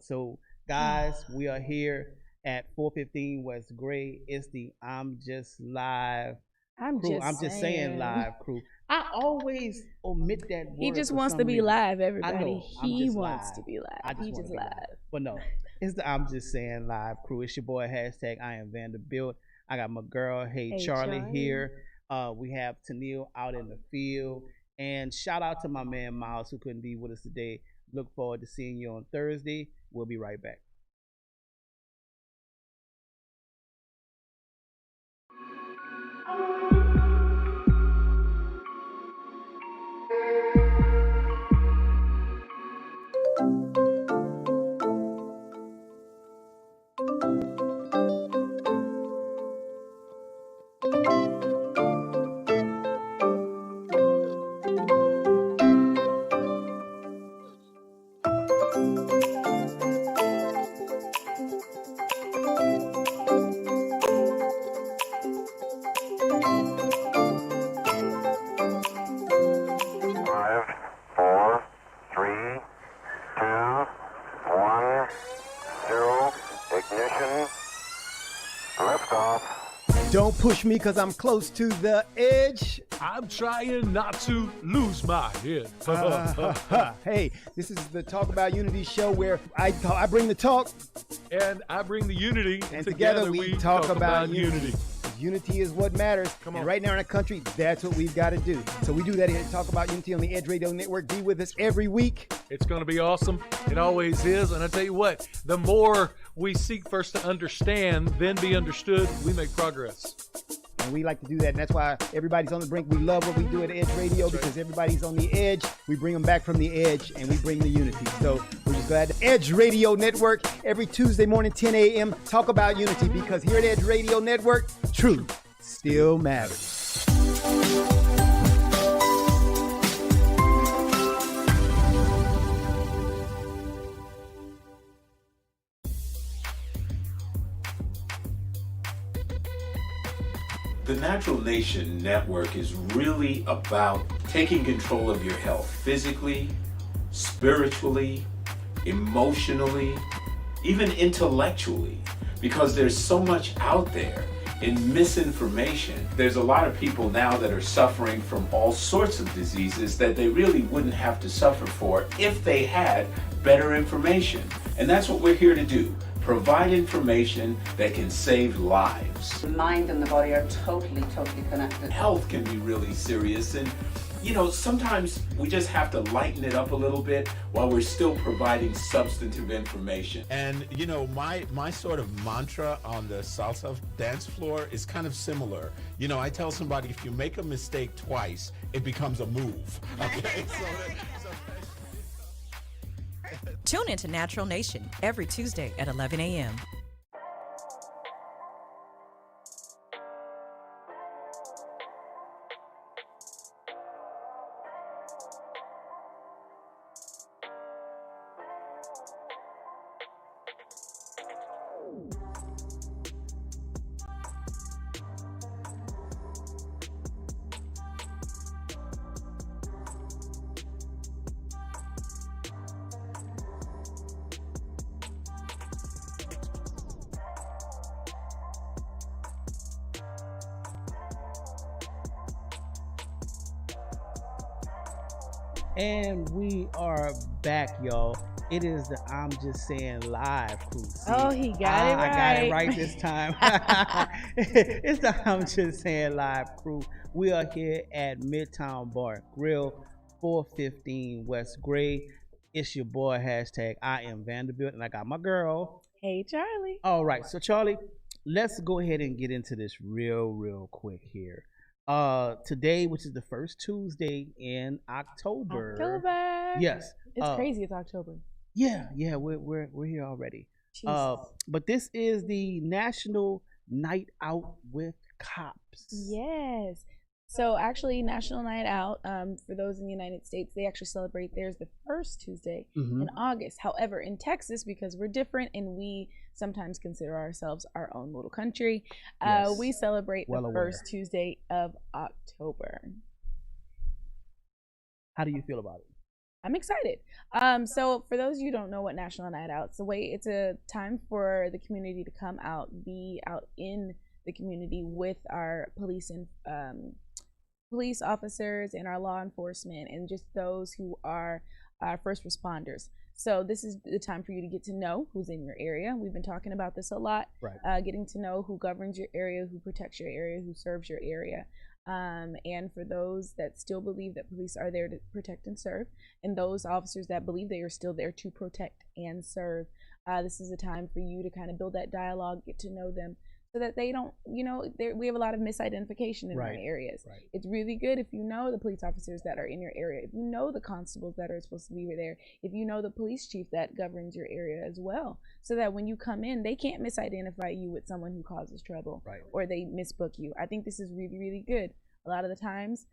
So guys, we are here at 415 West Gray. It's the I'm Just Live I'm crew. just I'm just saying live crew. I always omit that word. He just for wants some to be reason. live, I everybody. know. I'm He just wants live. to be live. I just He wanna just be live. But no, it's the I'm Just Saying Live crew. It's your boy hashtag I am Vanderbilt. I got my girl, hey Charlie, here. We have Tennille out in the field. And shout out to my man Miles who couldn't be with us today. Look forward to seeing you on Thursday. We'll be right back. Five, four, three, two, one, zero, ignition, liftoff. Don't push me because I'm close to the edge. I'm trying not to lose my head. Hey, this is the Talk About Unity show where I bring the talk, And I bring the unity, and together we talk about unity. unity. Unity is what matters. Come And on. right now in our country, that's what we've got to do. So we do that here at Talk About Unity on the Edge Radio Network. Be with us every week. It's going to be awesome. It always is. And I tell you what, the more we seek first to understand, then be understood, we make progress. And we like to do that. And that's why everybody's on the brink. We love what we do at Edge Radio because everybody's on the edge. We bring them back from the edge and we bring the unity. So we're just glad. Edge Radio Network every Tuesday morning, 10 a.m. Talk About Unity because here at Edge Radio Network, truth still matters. The Natural Nation Network is really about taking control of your health physically, spiritually, emotionally, even intellectually, because there's so much out there in misinformation. There's a lot of people now that are suffering from all sorts of diseases that they really wouldn't have to suffer for if they had better information. And that's what we're here to do. Provide information that can save lives. The mind and the body are totally connected. Health can be really serious, and sometimes we just have to lighten it up a little bit while we're still providing substantive information. And my sort of mantra on the salsa dance floor is kind of similar. I tell somebody if you make a mistake twice, it becomes a move. Okay, Tune into Natural Nation every Tuesday at 11 a.m. And we are back, y'all. It is the I'm Just Saying Live crew. See, Oh, he got it I got it right. right this time. It's the I'm Just Saying Live crew. We are here at Midtown Bar Grill, 415 West Gray. It's your boy, hashtag I am Vanderbilt, and I got my girl. Hey, Charlie. All right, so Charlie, let's go ahead and get into this real quick here. Today, which is the first Tuesday in October. October. Yes. It's crazy. It's October. Yeah, we're here already. But this is the National Night Out with Cops. Yes. So actually, National Night Out, for those in the United States, they actually celebrate theirs the first Tuesday in August. However, in Texas, because we're different and we sometimes consider ourselves our own little country, we celebrate the first Tuesday of October. How do you feel about it? I'm excited. So for those of you who don't know what National Night Out, it's a time for the community to come out, be out in the community with our police and police officers and our law enforcement and just those who are first responders. So this is the time for you to get to know who's in your area. We've been talking about this a lot, getting to know who governs your area, who protects your area, who serves your area. And for those that still believe that police are there to protect and serve, and those officers that believe they are still there to protect and serve, this is a time for you to kind of build that dialogue, get to know them, so that they don't, we have a lot of misidentification in our areas. It's really good if you know the police officers that are in your area, if you know the constables that are supposed to be there, if you know the police chief that governs your area as well, so that when you come in, they can't misidentify you with someone who causes trouble or they misbook you. I think this is really, really good. A lot of the times,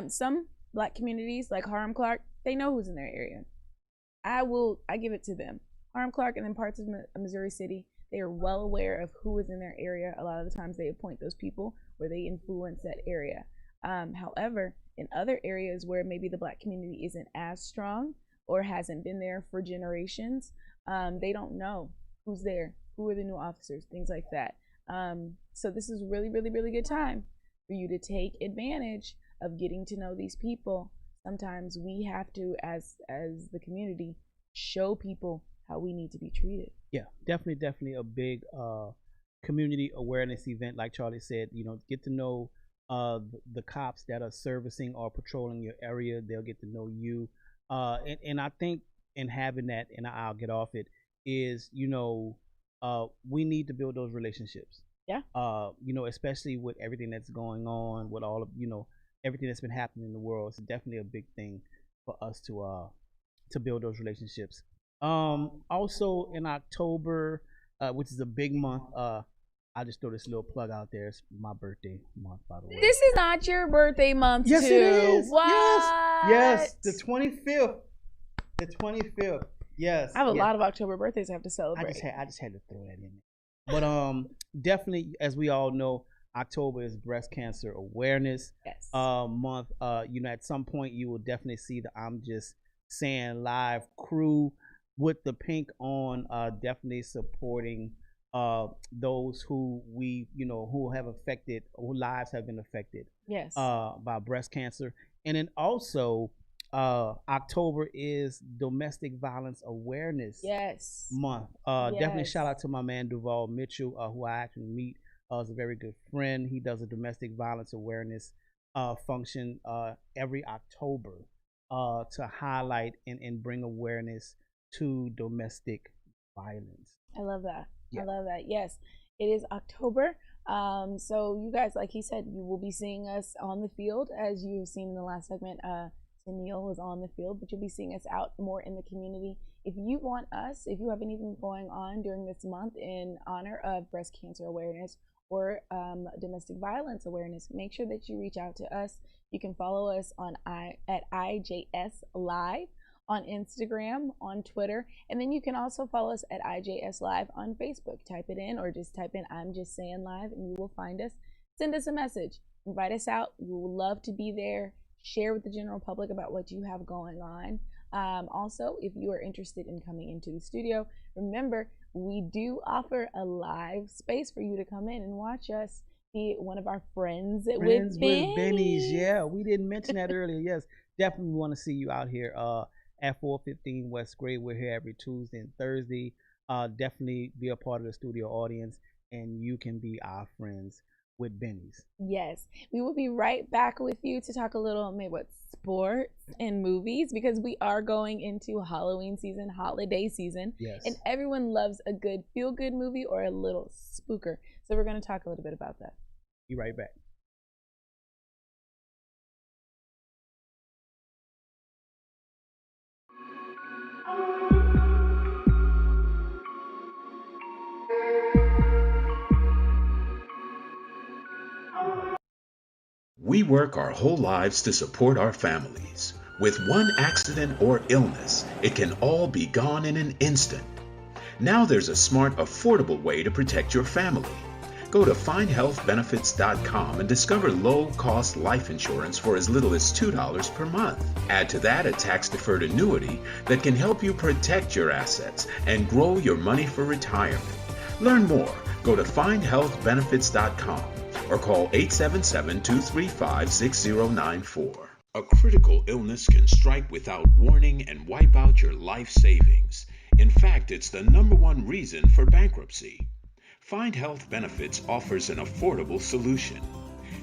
some Black communities like Harlem Clark, they know who's in their area. I give it to them. Harlem Clark and then parts of Missouri City, they are well aware of who is in their area. A lot of the times they appoint those people where they influence that area. However, in other areas where maybe the Black community isn't as strong or hasn't been there for generations, they don't know who's there, who are the new officers, things like that. So this is really, really, really good time for you to take advantage of getting to know these people. Sometimes we have to, as the community, show people how we need to be treated. Yeah, definitely a big community awareness event. Like Charlie said, get to know the cops that are servicing or patrolling your area. They'll get to know you. And I think in having that, and I'll get off it, is, we need to build those relationships. Yeah. Especially with everything that's going on, with all of, everything that's been happening in the world. It's definitely a big thing for us to build those relationships. Also in October, which is a big month, I'll just throw this little plug out there. It's my birthday month, by the way. This is not your birthday month, yes, too. It is. What? Yes, the 25th. The 25th. Yes. I have a lot of October birthdays I have to celebrate. I just had to throw that in there. But definitely, as we all know, October is Breast Cancer Awareness month. At some point you will definitely see the I'm Just Saying Live crew with the pink on, definitely supporting those who who have affected, who lives have been affected by breast cancer. And then also October is Domestic Violence Awareness month. Definitely shout out to my man Duval Mitchell, who I actually meet as a very good friend. He does a domestic violence awareness function every October to highlight and bring awareness to domestic violence. I love that. I love that. Yes, it is October. So you guys, like he said, you will be seeing us on the field, as you've seen in the last segment. Neil was on the field, but you'll be seeing us out more in the community. If you want us, if you have anything going on during this month in honor of breast cancer awareness or domestic violence awareness, make sure that you reach out to us. You can follow us at IJS Live on Instagram, on Twitter, and then you can also follow us at IJS Live on Facebook. Type it in, or just type in I'm Just Saying Live, and you will find us. Send us a message. Invite us out. We would love to be there. Share with the general public about what you have going on. Also, if you are interested in coming into the studio, remember, we do offer a live space for you to come in and watch us be one of our friends with Benny's. Yeah, we didn't mention that earlier. Yes, definitely want to see you out here at 415 West Gray. We're here every Tuesday and Thursday. Definitely be a part of the studio audience, and you can be our friends with Benny's. Yes, we will be right back with you to talk a little maybe what sports and movies, because we are going into Halloween season, holiday season, and everyone loves a good feel-good movie or a little spooker. So we're going to talk a little bit about that. Be right back. We work our whole lives to support our families. With one accident or illness, it can all be gone in an instant. Now there's a smart, affordable way to protect your family. Go to findhealthbenefits.com and discover low-cost life insurance for as little as $2 per month. Add to that a tax-deferred annuity that can help you protect your assets and grow your money for retirement. Learn more. Go to findhealthbenefits.com or call 877-235-6094. A critical illness can strike without warning and wipe out your life savings. In fact, it's the #1 reason for bankruptcy. Find Health Benefits offers an affordable solution.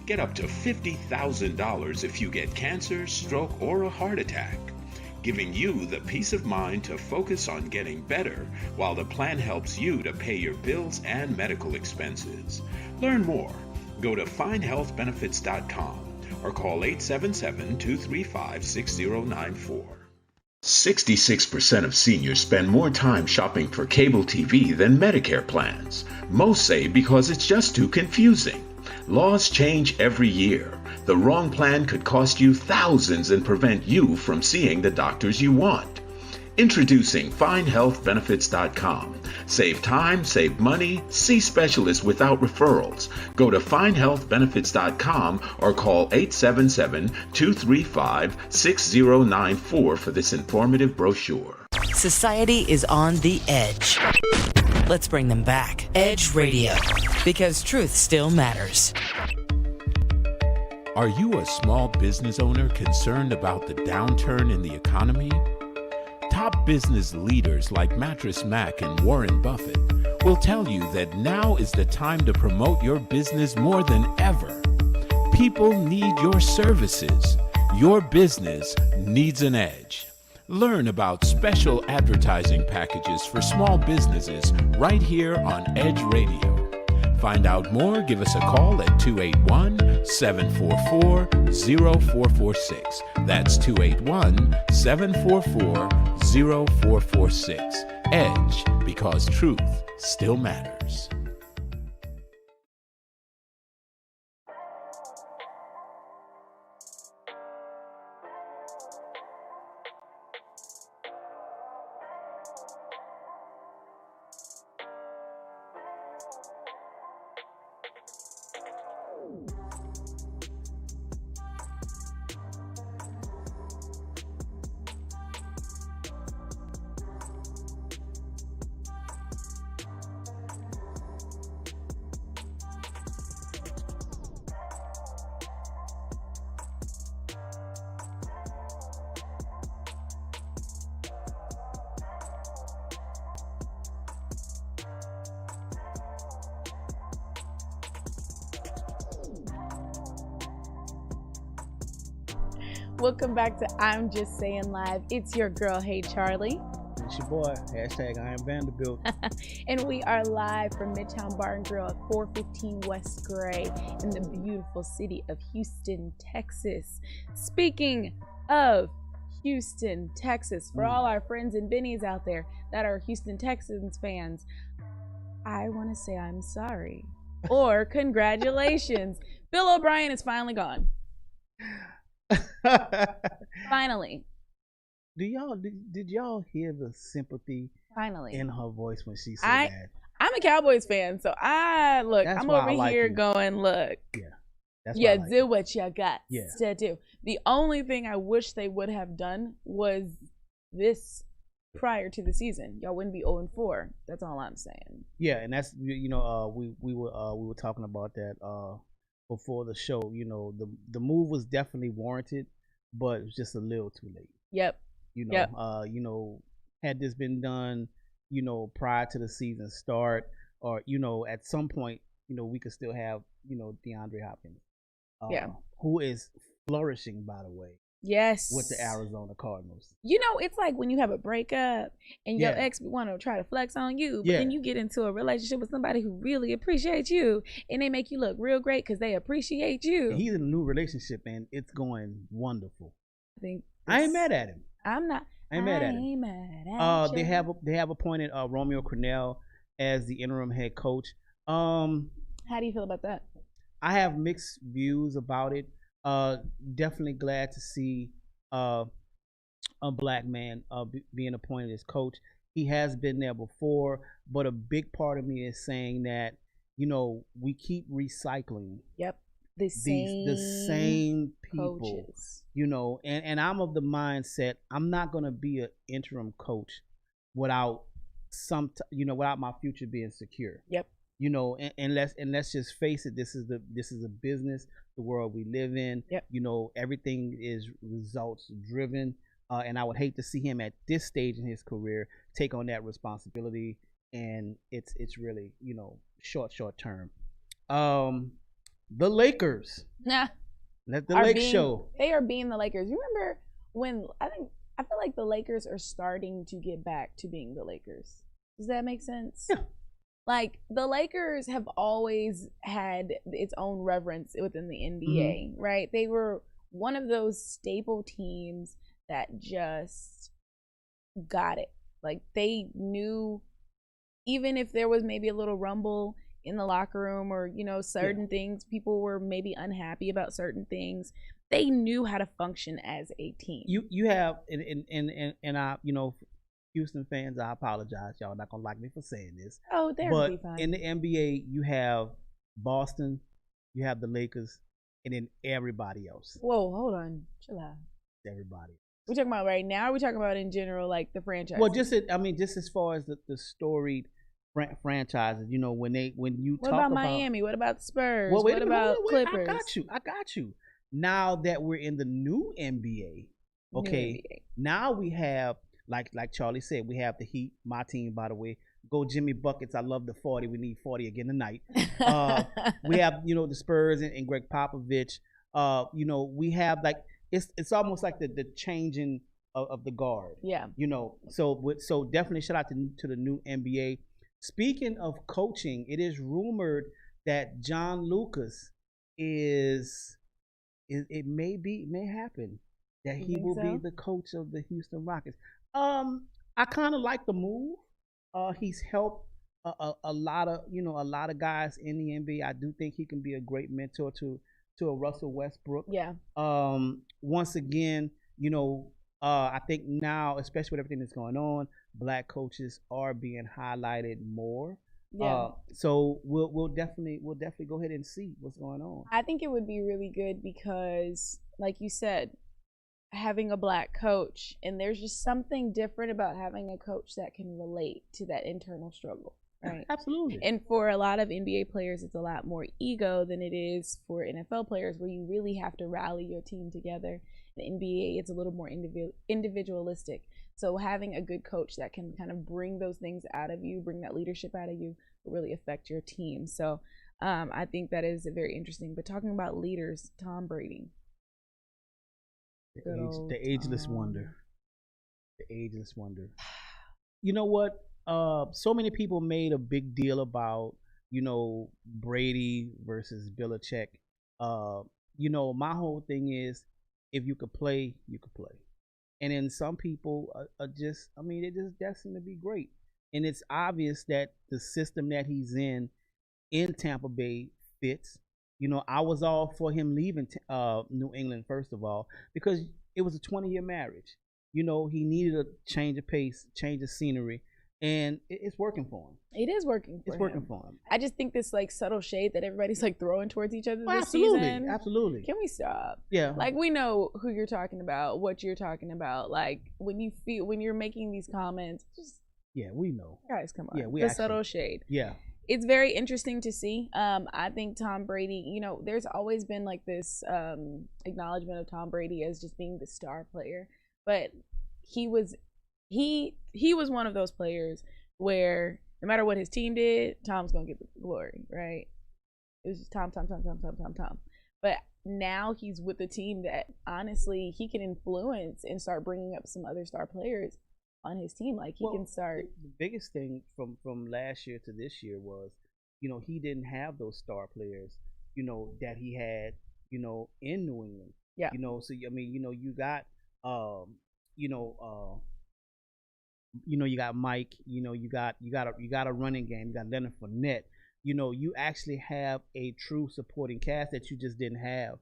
Get up to $50,000 if you get cancer, stroke, or a heart attack, giving you the peace of mind to focus on getting better while the plan helps you to pay your bills and medical expenses. Learn more. Go to findhealthbenefits.com or call 877-235-6094. 66% of seniors spend more time shopping for cable TV than Medicare plans. Most say because it's just too confusing. Laws change every year. The wrong plan could cost you thousands and prevent you from seeing the doctors you want. Introducing FindHealthBenefits.com. Save time, save money, see specialists without referrals. Go to FindHealthBenefits.com or call 877-235-6094 for this informative brochure. Society is on the edge. Let's bring them back. Edge Radio, because truth still matters. Are you a small business owner concerned about the downturn in the economy? Top business leaders like Mattress Mac and Warren Buffett will tell you that now is the time to promote your business more than ever. People need your services. Your business needs an edge. Learn about special advertising packages for small businesses right here on Edge Radio. Find out more, give us a call at 281-744-0446. That's 281-744-0446. Edge, because truth still matters. Welcome back to I'm Just Saying Live. It's your girl, Hey Charlie. It's your boy, hashtag I am Vanderbilt. And we are live from Midtown Bar and Grill at 415 West Gray in the beautiful city of Houston, Texas. Speaking of Houston, Texas, for all our friends and bennies out there that are Houston Texans fans, I want to say I'm sorry. Or congratulations. Bill O'Brien is finally gone. Finally. Did y'all hear the sympathy finally in her voice when she said that? I'm a Cowboys fan, so I'm over here going, look. Yeah, do what you got to do. The only thing I wish they would have done was this prior to the season. Y'all wouldn't be 0-4. That's all I'm saying. Yeah, and that's we were talking about that before the show. You know, the move was definitely warranted, but it was just a little too late. Yep. Had this been done, prior to the season start, or at some point, we could still have, DeAndre Hopkins, who is flourishing, by the way. Yes. With the Arizona Cardinals. It's like when you have a breakup and your ex want to try to flex on you, but then you get into a relationship with somebody who really appreciates you, and they make you look real great because they appreciate you. And he's in a new relationship, and it's going wonderful. I ain't mad at him. I'm not. I ain't mad at him. They have appointed Romeo Crennel as the interim head coach. How do you feel about that? I have mixed views about it. Definitely glad to see a black man being appointed as coach. He has been there before, but a big part of me is saying that, you know, we keep recycling. Yep. The same people. coaches. You know, and I'm of the mindset I'm not gonna be an interim coach without without my future being secure. Yep. You know, and let's just face it, this is a business, the world we live in. Yep. You know, everything is results driven. And I would hate to see him at this stage in his career take on that responsibility, and it's really, you know, short term. The Lakers. Nah. Let the Lakers show. They are being the Lakers. You remember when I feel like the Lakers are starting to get back to being the Lakers. Does that make sense? Yeah. Like, the Lakers have always had its own reverence within the NBA, right? They were one of those staple teams that just got it. Like, they knew, even if there was maybe a little rumble in the locker room, or, you know, certain things, people were maybe unhappy about certain things, they knew how to function as a team. You have and I, you know, Houston fans, I apologize, y'all not gonna like me for saying this. Oh, they're but be fine. In the NBA, you have Boston, you have the Lakers, and then everybody else. Whoa, hold on, chill out. Everybody. We're talking about right now, or we're talking about in general, like the franchise? Well, just as far as the storied franchises, you know, when you what talk about Miami? What about the Spurs? Well, what about Clippers? I got you. Now that we're in the new NBA, okay, now we have, like Charlie said, we have the Heat, my team, by the way. Go Jimmy Buckets. I love the 40. We need 40 again tonight. We have, you know, the Spurs and Greg Popovich. You know, we have, like, it's almost like the changing of the guard. Yeah. You know, so definitely shout out to the new NBA. Speaking of coaching, it is rumored that John Lucas may happen that he will be the coach of the Houston Rockets. I kind of like the move. He's helped a lot of guys in the NBA. I do think he can be a great mentor to a Russell Westbrook. Yeah. Once again, you know, I think now, especially with everything that's going on, black coaches are being highlighted more. Yeah. So we'll definitely go ahead and see what's going on. I think it would be really good because, like you said, having a black coach, and there's just something different about having a coach that can relate to that internal struggle, right? Absolutely. And for a lot of NBA players, it's a lot more ego than it is for NFL players, where you really have to rally your team together. The NBA, it's a little more individualistic. So having a good coach that can kind of bring those things out of you, bring that leadership out of you, will really affect your team. So I think that is very interesting. But talking about leaders, Tom Brady. The ageless wonder. The ageless wonder. You know what? So many people made a big deal about, you know, Brady versus Belichick. You know, my whole thing is, if you could play, you could play. And then some people are just, I mean, they're just destined to be great. And it's obvious that the system that he's in Tampa Bay fits. You know, I was all for him leaving New England, first of all, because it was a 20-year marriage. You know, he needed a change of pace, change of scenery, and it's working for him. It is working for him. It's working for him. I just think this, like, subtle shade that everybody's, like, throwing towards each other this absolutely, season. Absolutely. Can we stop? Yeah. Like, we know who you're talking about, what you're talking about. Like, when you're making these comments, just... Yeah, we know. Guys, come on. Yeah, subtle shade. Yeah. It's very interesting to see. I think Tom Brady, you know, there's always been like this acknowledgement of Tom Brady as just being the star player, but he was one of those players where no matter what his team did, Tom's gonna get the glory, right? It was just Tom. But now he's with a team that honestly he can influence and start bringing up some other star players on his team. Like, he can start. The biggest thing from last year to this year was, you know, he didn't have those star players, you know, that he had, you know, in New England. Yeah. You know, so I mean, you know, you got you got Mike, you know, you got a running game, you got Leonard Fournette, you actually have a true supporting cast that you just didn't have,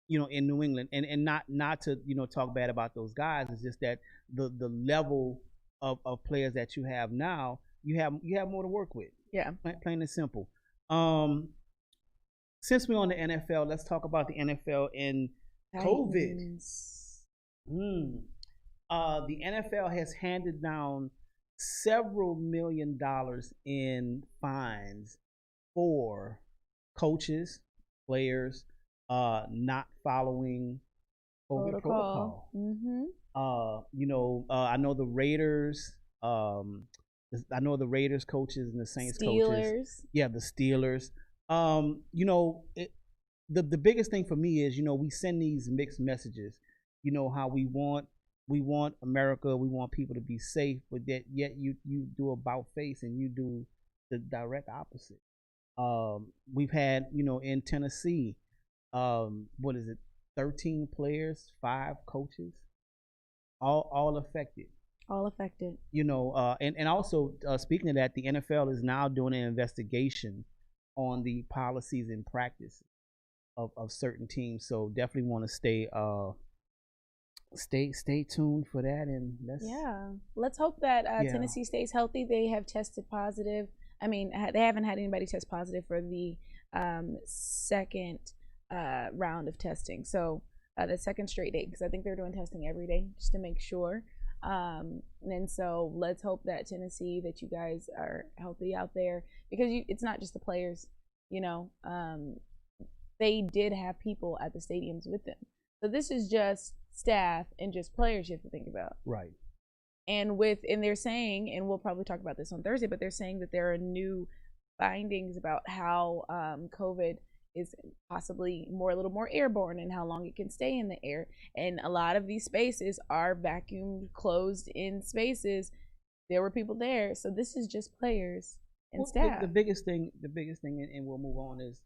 in New England. And not to talk bad about those guys. It's just that the level of players that you have now, you have more to work with. Yeah. Plain and simple. Since we're on the NFL, let's talk about the NFL and COVID. The NFL has handed down several $1 million in fines for coaches, players, not following COVID protocol. I know the Raiders. I know the Raiders coaches and the Saints coaches. Yeah, the Steelers. The biggest thing for me is, we send these mixed messages. How we want America, we want people to be safe, but yet you do about face and you do the direct opposite. We've had, in Tennessee, 13 players, 5 coaches, all affected. All affected. And also speaking of that, the NFL is now doing an investigation on the policies and practices of certain teams. So definitely want to stay tuned for that. And let's hope that Tennessee stays healthy. They have tested positive. I mean, they haven't had anybody test positive for the second round of testing. So the second straight day, because I think they're doing testing every day just to make sure. And so let's hope that Tennessee, that you guys are healthy out there, because it's not just the players, they did have people at the stadiums with them. So this is just staff and just players you have to think about. Right. And they're saying, and we'll probably talk about this on Thursday, but they're saying that there are new findings about how COVID is possibly a little more airborne and how long it can stay in the air. And a lot of these spaces are vacuumed, closed in spaces. There were people there. So this is just players and staff. The biggest thing, and we'll move on, is,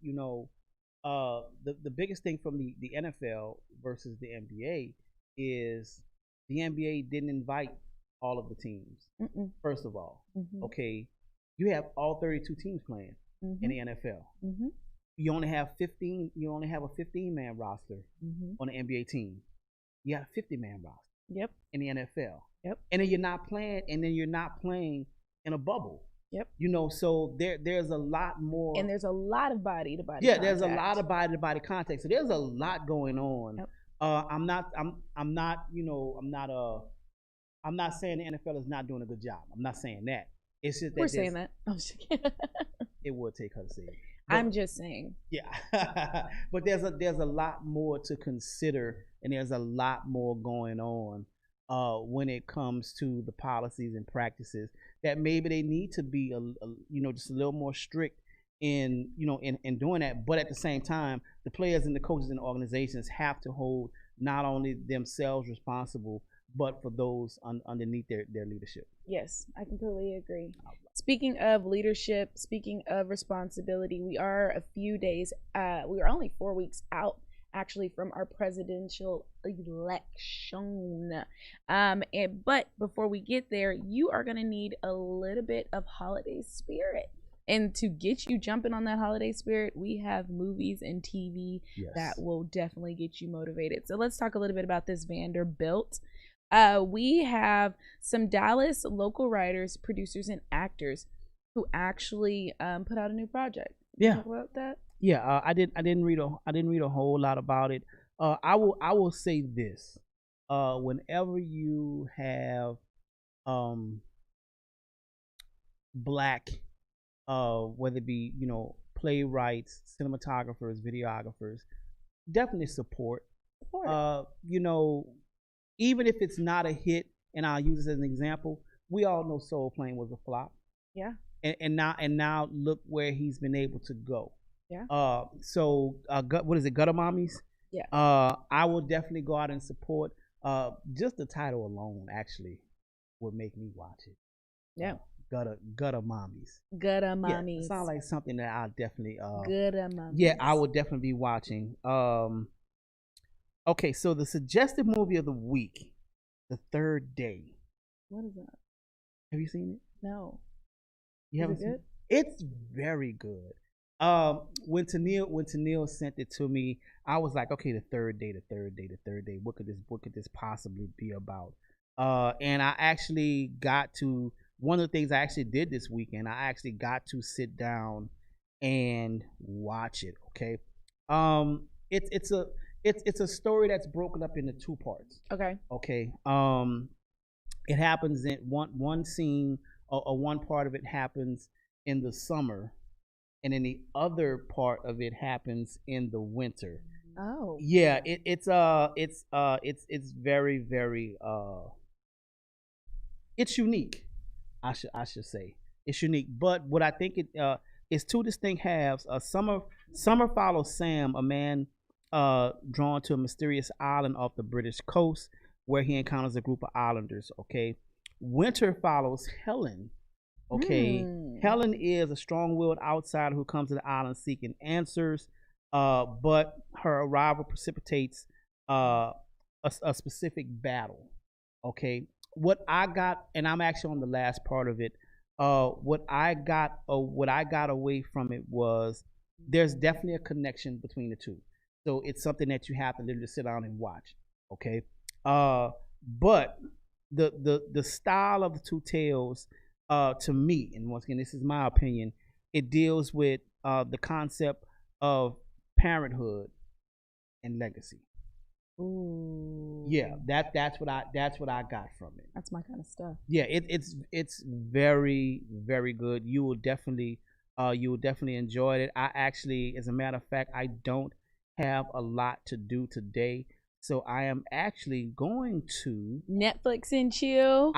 the biggest thing from the NFL versus the NBA is the NBA didn't invite all of the teams. First of all, okay, you have all 32 teams playing in the NFL. You only have 15. You only have a 15-man roster on the NBA team. You got a 50-man roster. Yep. In the NFL. Yep. And then you're not playing. In a bubble. Yep. So there's a lot more. And there's a lot of body to body. Yeah, contact. there's a lot of body to body contact. So there's a lot going on. Yep. I'm not saying the NFL is not doing a good job. I'm not saying that. It's just that we're saying that. I'm just kidding. It would take her to say it. I'm just saying. Yeah. But there's a lot more to consider, and there's a lot more going on when it comes to the policies and practices that maybe they need to be just a little more strict in doing that. But at the same time, the players and the coaches and the organizations have to hold not only themselves responsible, but for those underneath their leadership. Yes, I completely agree. Speaking of leadership, speaking of responsibility, we are a few days, we are only 4 weeks out actually from our presidential election. But before we get there, you are going to need a little bit of holiday spirit. And to get you jumping on that holiday spirit, we have movies and TV that will definitely get you motivated. So let's talk a little bit about this Vanderbilt. We have some Dallas local writers, producers, and actors who actually put out a new project. Yeah. Talk about that. Yeah, I didn't read a whole lot about it. I will say this: whenever you have black, whether it be playwrights, cinematographers, videographers, definitely support. Even if it's not a hit, and I'll use this as an example, we all know Soul Plane was a flop. Yeah. And now look where he's been able to go. Yeah. So what is it, Gutter Mommies? Yeah. I will definitely go out and support. Just the title alone actually would make me watch it. Yeah. Gutter Mommies. Gutter Mommies. Yeah, sounds like something that I'll definitely Gutter Mommies. Yeah, I would definitely be watching. Okay, so the suggested movie of the week, The Third Day. What is that? Have you seen it? No. You haven't seen it? It's very good. When Tennille sent it to me, I was like, okay, the third day. What could this possibly be about? And I actually got to one of the things I actually did this weekend. I actually got to sit down and watch it. Okay, it's a story that's broken up into two parts. Okay. Okay. It happens in one scene or one part of it happens in the summer, and then the other part of it happens in the winter. Oh. Yeah, it's very very it's unique. I should say it's unique. But what I think it is two distinct halves. Summer follows Sam, a man drawn to a mysterious island off the British coast, where he encounters a group of islanders. Okay, winter follows Helen. Okay, Helen is a strong-willed outsider who comes to the island seeking answers, but her arrival precipitates a specific battle. Okay, what I got, and I'm actually on the last part of it. What I got away from it was there's definitely a connection between the two. So it's something that you have to literally sit down and watch. Okay, but the style of the two tales, to me, and once again, this is my opinion, it deals with the concept of parenthood and legacy. Ooh. Yeah, that's what I got from it. That's my kind of stuff. Yeah, it's very very good. You will definitely enjoy it. I actually, as a matter of fact, I don't have a lot to do today, so I am actually going to Netflix and chill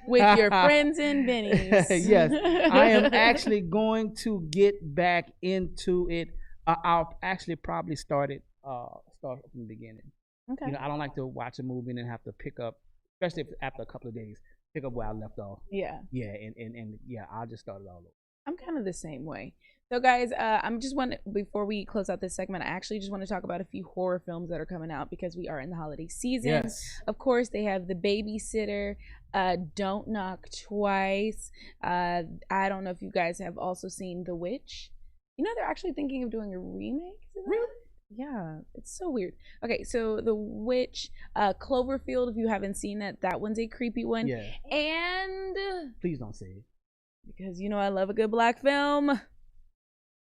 with your friends and bennies. Yes, I am actually going to get back into it. I'll actually probably start from the beginning. Okay. You know, I don't like to watch a movie and then have to pick up, especially after a couple of days, pick up where I left off. Yeah. Yeah, and yeah, I'll just start it all over. I'm kind of the same way. So guys, before we close out this segment, I actually just want to talk about a few horror films that are coming out because we are in the holiday season. Yes. Of course, they have The Babysitter, Don't Knock Twice. I don't know if you guys have also seen The Witch. You know, they're actually thinking of doing a remake. Really? Yeah, it's so weird. Okay, so The Witch, Cloverfield, if you haven't seen that one's a creepy one. Yeah. And Please don't say it. Because you know I love a good black film.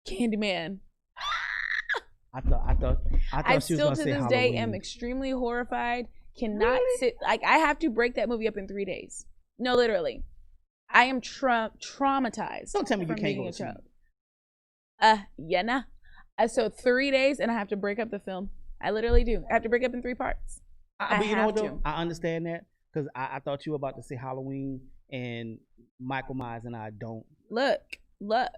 Candyman. I thought I she was still gonna to say this day Halloween. am extremely horrified. Cannot sit, like, I have to break that movie up in 3 days. No, literally. I am traumatized. Don't tell me you from can't being go a see child. Yeah, nah. So 3 days and I have to break up the film. I literally do. I have to break up in 3 parts. But you know what, have though? I understand that because I thought you were about to say Halloween, and Michael Myers and I don't. Look, the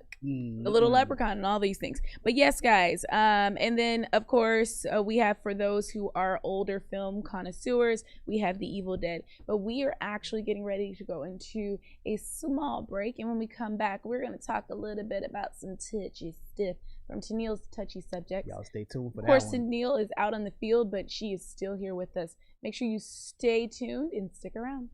little leprechaun and all these things. But yes, guys, and then of course we have, for those who are older film connoisseurs, we have The Evil Dead. But we are actually getting ready to go into a small break, and when we come back, we're going to talk a little bit about some touchy stuff from Tennille's touchy subjects. Y'all stay tuned for that. Of course, one. Tennille is out on the field, but she is still here with us. Make sure you stay tuned and stick around.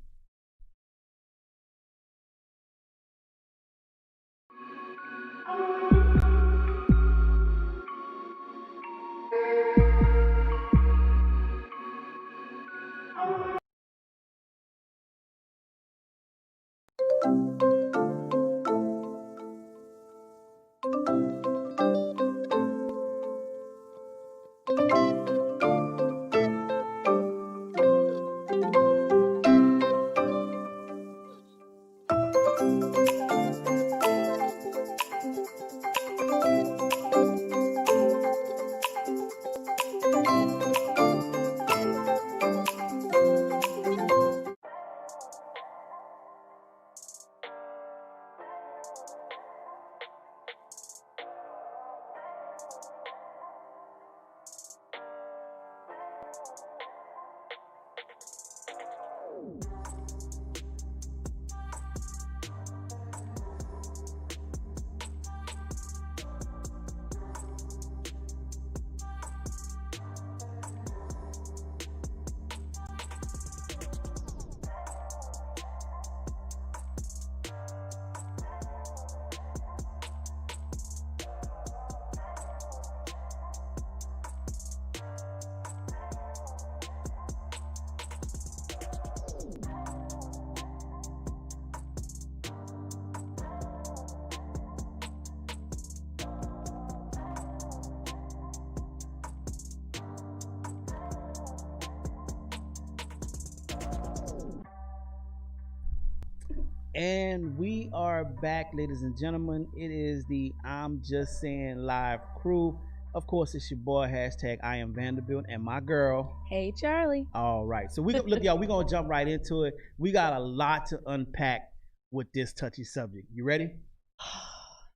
And we are back, ladies and gentlemen. It is the I'm Just Saying Live crew. Of course, it's your boy, hashtag I am Vanderbilt, and my girl. Hey, Charlie. All right. So, look, y'all, we're going to jump right into it. We got a lot to unpack with this touchy subject. You ready?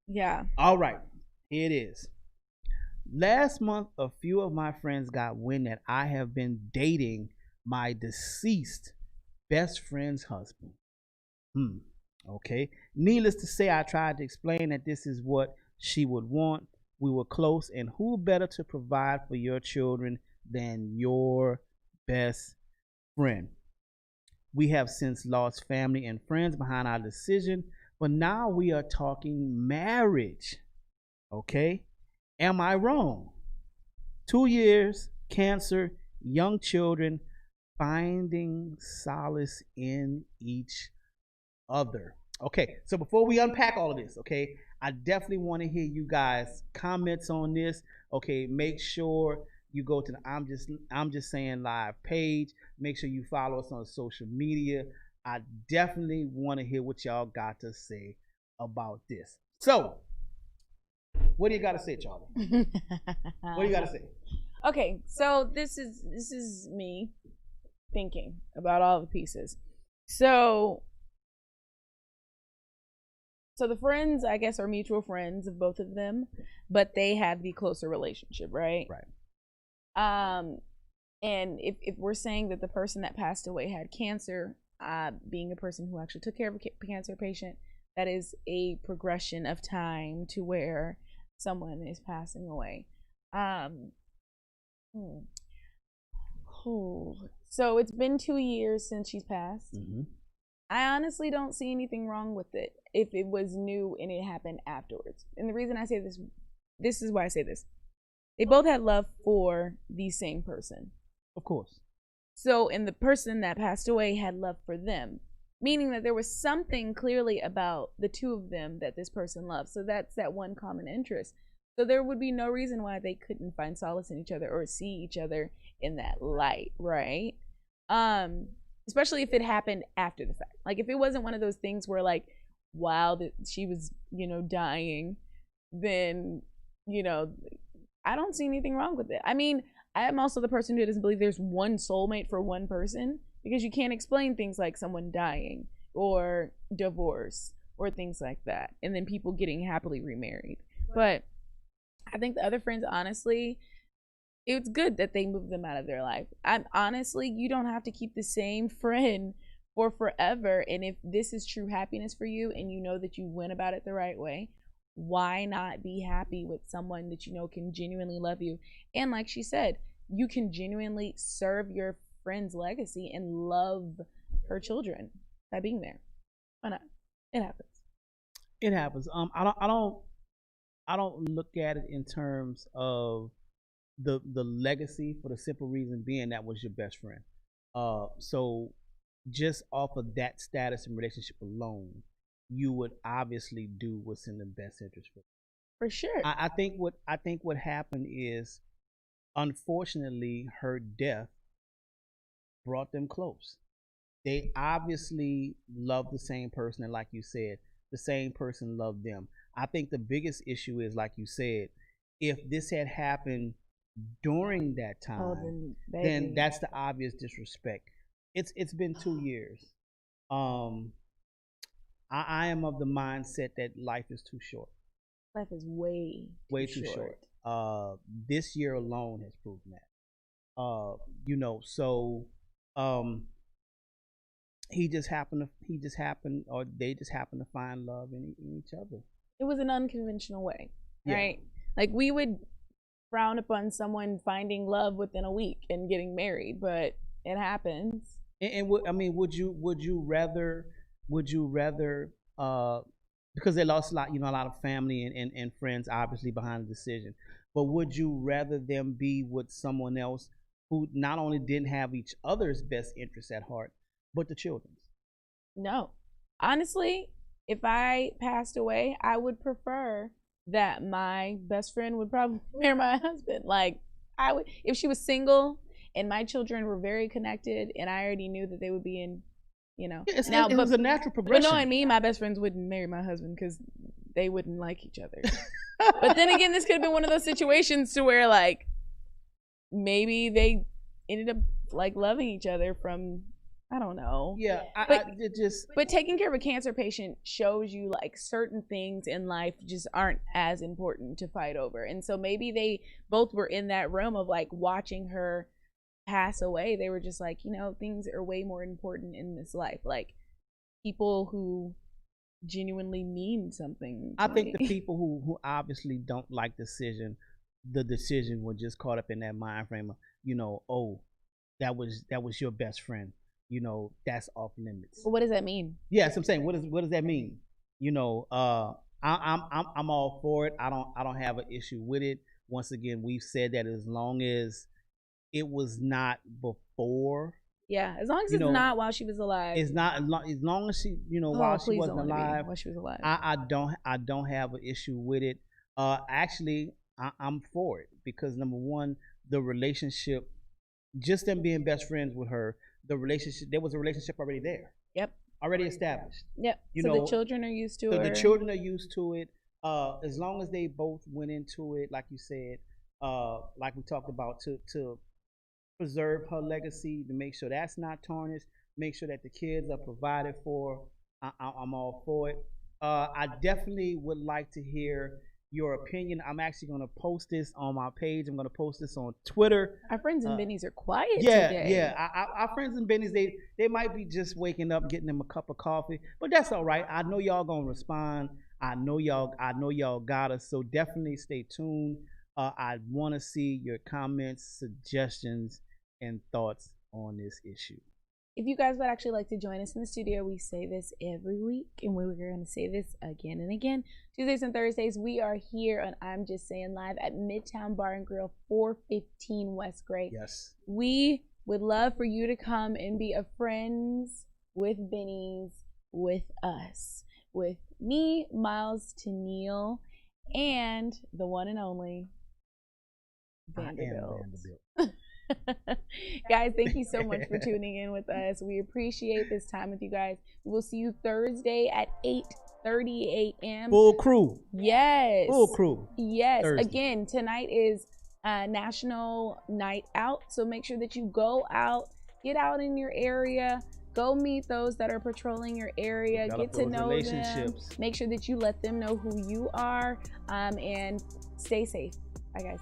Yeah. All right. Here it is. Last month, a few of my friends got wind that I have been dating my deceased best friend's husband. Okay. Needless to say, I tried to explain that this is what she would want. We were close, and who better to provide for your children than your best friend? We have since lost family and friends behind our decision, but now we are talking marriage. Okay? Am I wrong? 2 years, cancer, young children, finding solace in each other. Okay, so before we unpack all of this, okay, I definitely want to hear you guys' comments on this. Okay, make sure you go to the I'm Just Saying Live page. Make sure you follow us on social media. I definitely want to hear what y'all got to say about this. So, what do you got to say, Charlie? What do you got to say? Okay, so this is me thinking about all the pieces. So the friends, I guess, are mutual friends of both of them, but they have the closer relationship, right? Right. And if we're saying that the person that passed away had cancer, being a person who actually took care of a cancer patient, that is a progression of time to where someone is passing away. So it's been 2 years since she's passed. Mm-hmm. I honestly don't see anything wrong with it if it was new and it happened afterwards. And the reason I say this is why I say this. They both had love for the same person. Of course. So, and the person that passed away had love for them, meaning that there was something clearly about the two of them that this person loved. So that's that one common interest. So there would be no reason why they couldn't find solace in each other or see each other in that light, right? Especially if it happened after the fact. Like if it wasn't one of those things where like while she was, dying, then, I don't see anything wrong with it. I mean, I am also the person who doesn't believe there's one soulmate for one person, because you can't explain things like someone dying or divorce or things like that, and then people getting happily remarried. But I think the other friends, honestly, it's good that they moved them out of their life. Honestly, you don't have to keep the same friend for forever. And if this is true happiness for you and you know that you went about it the right way, why not be happy with someone that you know can genuinely love you? And like she said, you can genuinely serve your friend's legacy and love her children by being there. Why not? It happens. It happens. I don't look at it in terms of the legacy, for the simple reason being that was your best friend. So just off of that status and relationship alone, you would obviously do what's in the best interest for sure. I think what happened is, unfortunately, her death brought them close. They obviously loved the same person, and like you said, the same person loved them. I think the biggest issue is, like you said, if this had happened during that time, then that's the obvious disrespect. It's been 2 years. I am of the mindset that life is too short. Life is way too short. This year alone has proven that. They just happened to find love in each other. It was an unconventional way, right? Like we would frown upon someone finding love within a week and getting married, but it happens. Would you rather because they lost a lot of family and friends obviously behind the decision, but would you rather them be with someone else who not only didn't have each other's best interests at heart, but the children's? No. Honestly, if I passed away, I would prefer that my best friend would probably marry my husband. Like, I would, if she was single and my children were very connected and I already knew that they would be in you know. Yeah, it was a natural progression. But knowing me, my best friends wouldn't marry my husband because they wouldn't like each other. But then again, this could have been one of those situations to where like maybe they ended up like loving each other from, I don't know. Yeah, but taking care of a cancer patient shows you like certain things in life just aren't as important to fight over. And so maybe they both were in that realm of like watching her pass away. They were just like, you know, things are way more important in this life. Like people who genuinely mean something. I think the people who obviously don't like the decision were just caught up in that mind frame of, you know, oh, that was your best friend. You know, that's off limits. Well, what does that mean? Yeah, so I'm saying, what does that mean? You know, I'm all for it. I don't have an issue with it. Once again, we've said that as long as it was not before. Yeah, as long as it's not while she was alive. It's not as long as she, you know, while she wasn't alive. While she was alive. I don't have an issue with it. Actually, I'm for it because number one, the relationship, just them being best friends with her, the relationship, there was a relationship already there. Yep. Already established. Yep. You so know, the children are used to so it. the children are used to it. As long as they both went into it, like you said, like we talked about, to preserve her legacy, to make sure that's not tarnished, make sure that the kids are provided for. I'm all for it. I definitely would like to hear your opinion. I'm actually going to post this on my page. I'm going to post this on Twitter. Our friends and Bennies are quiet today. Yeah. Our friends and Bennies, they might be just waking up, getting them a cup of coffee, but that's all right. I know y'all going to respond. I know y'all got us. So definitely stay tuned. I want to see your comments, suggestions, and thoughts on this issue. If you guys would actually like to join us in the studio, we say this every week, and we're going to say this again and again. Tuesdays and Thursdays, we are here on I'm Just Saying Live at Midtown Bar and Grill, 415 West Gray. Yes. We would love for you to come and be a friends with Bennies with us. With me, Miles Tennille, and the one and only Vanderbilt. Guys, thank you so much for tuning in with us. We appreciate this time with you guys. We will see you Thursday at 8:30 a.m. Full crew. Yes. Full crew. Yes. Thursday. Again, tonight is National Night Out, so make sure that you go out, get out in your area. Go meet those that are patrolling your area. Get to know them. Make sure that you let them know who you are, and stay safe. Bye, guys.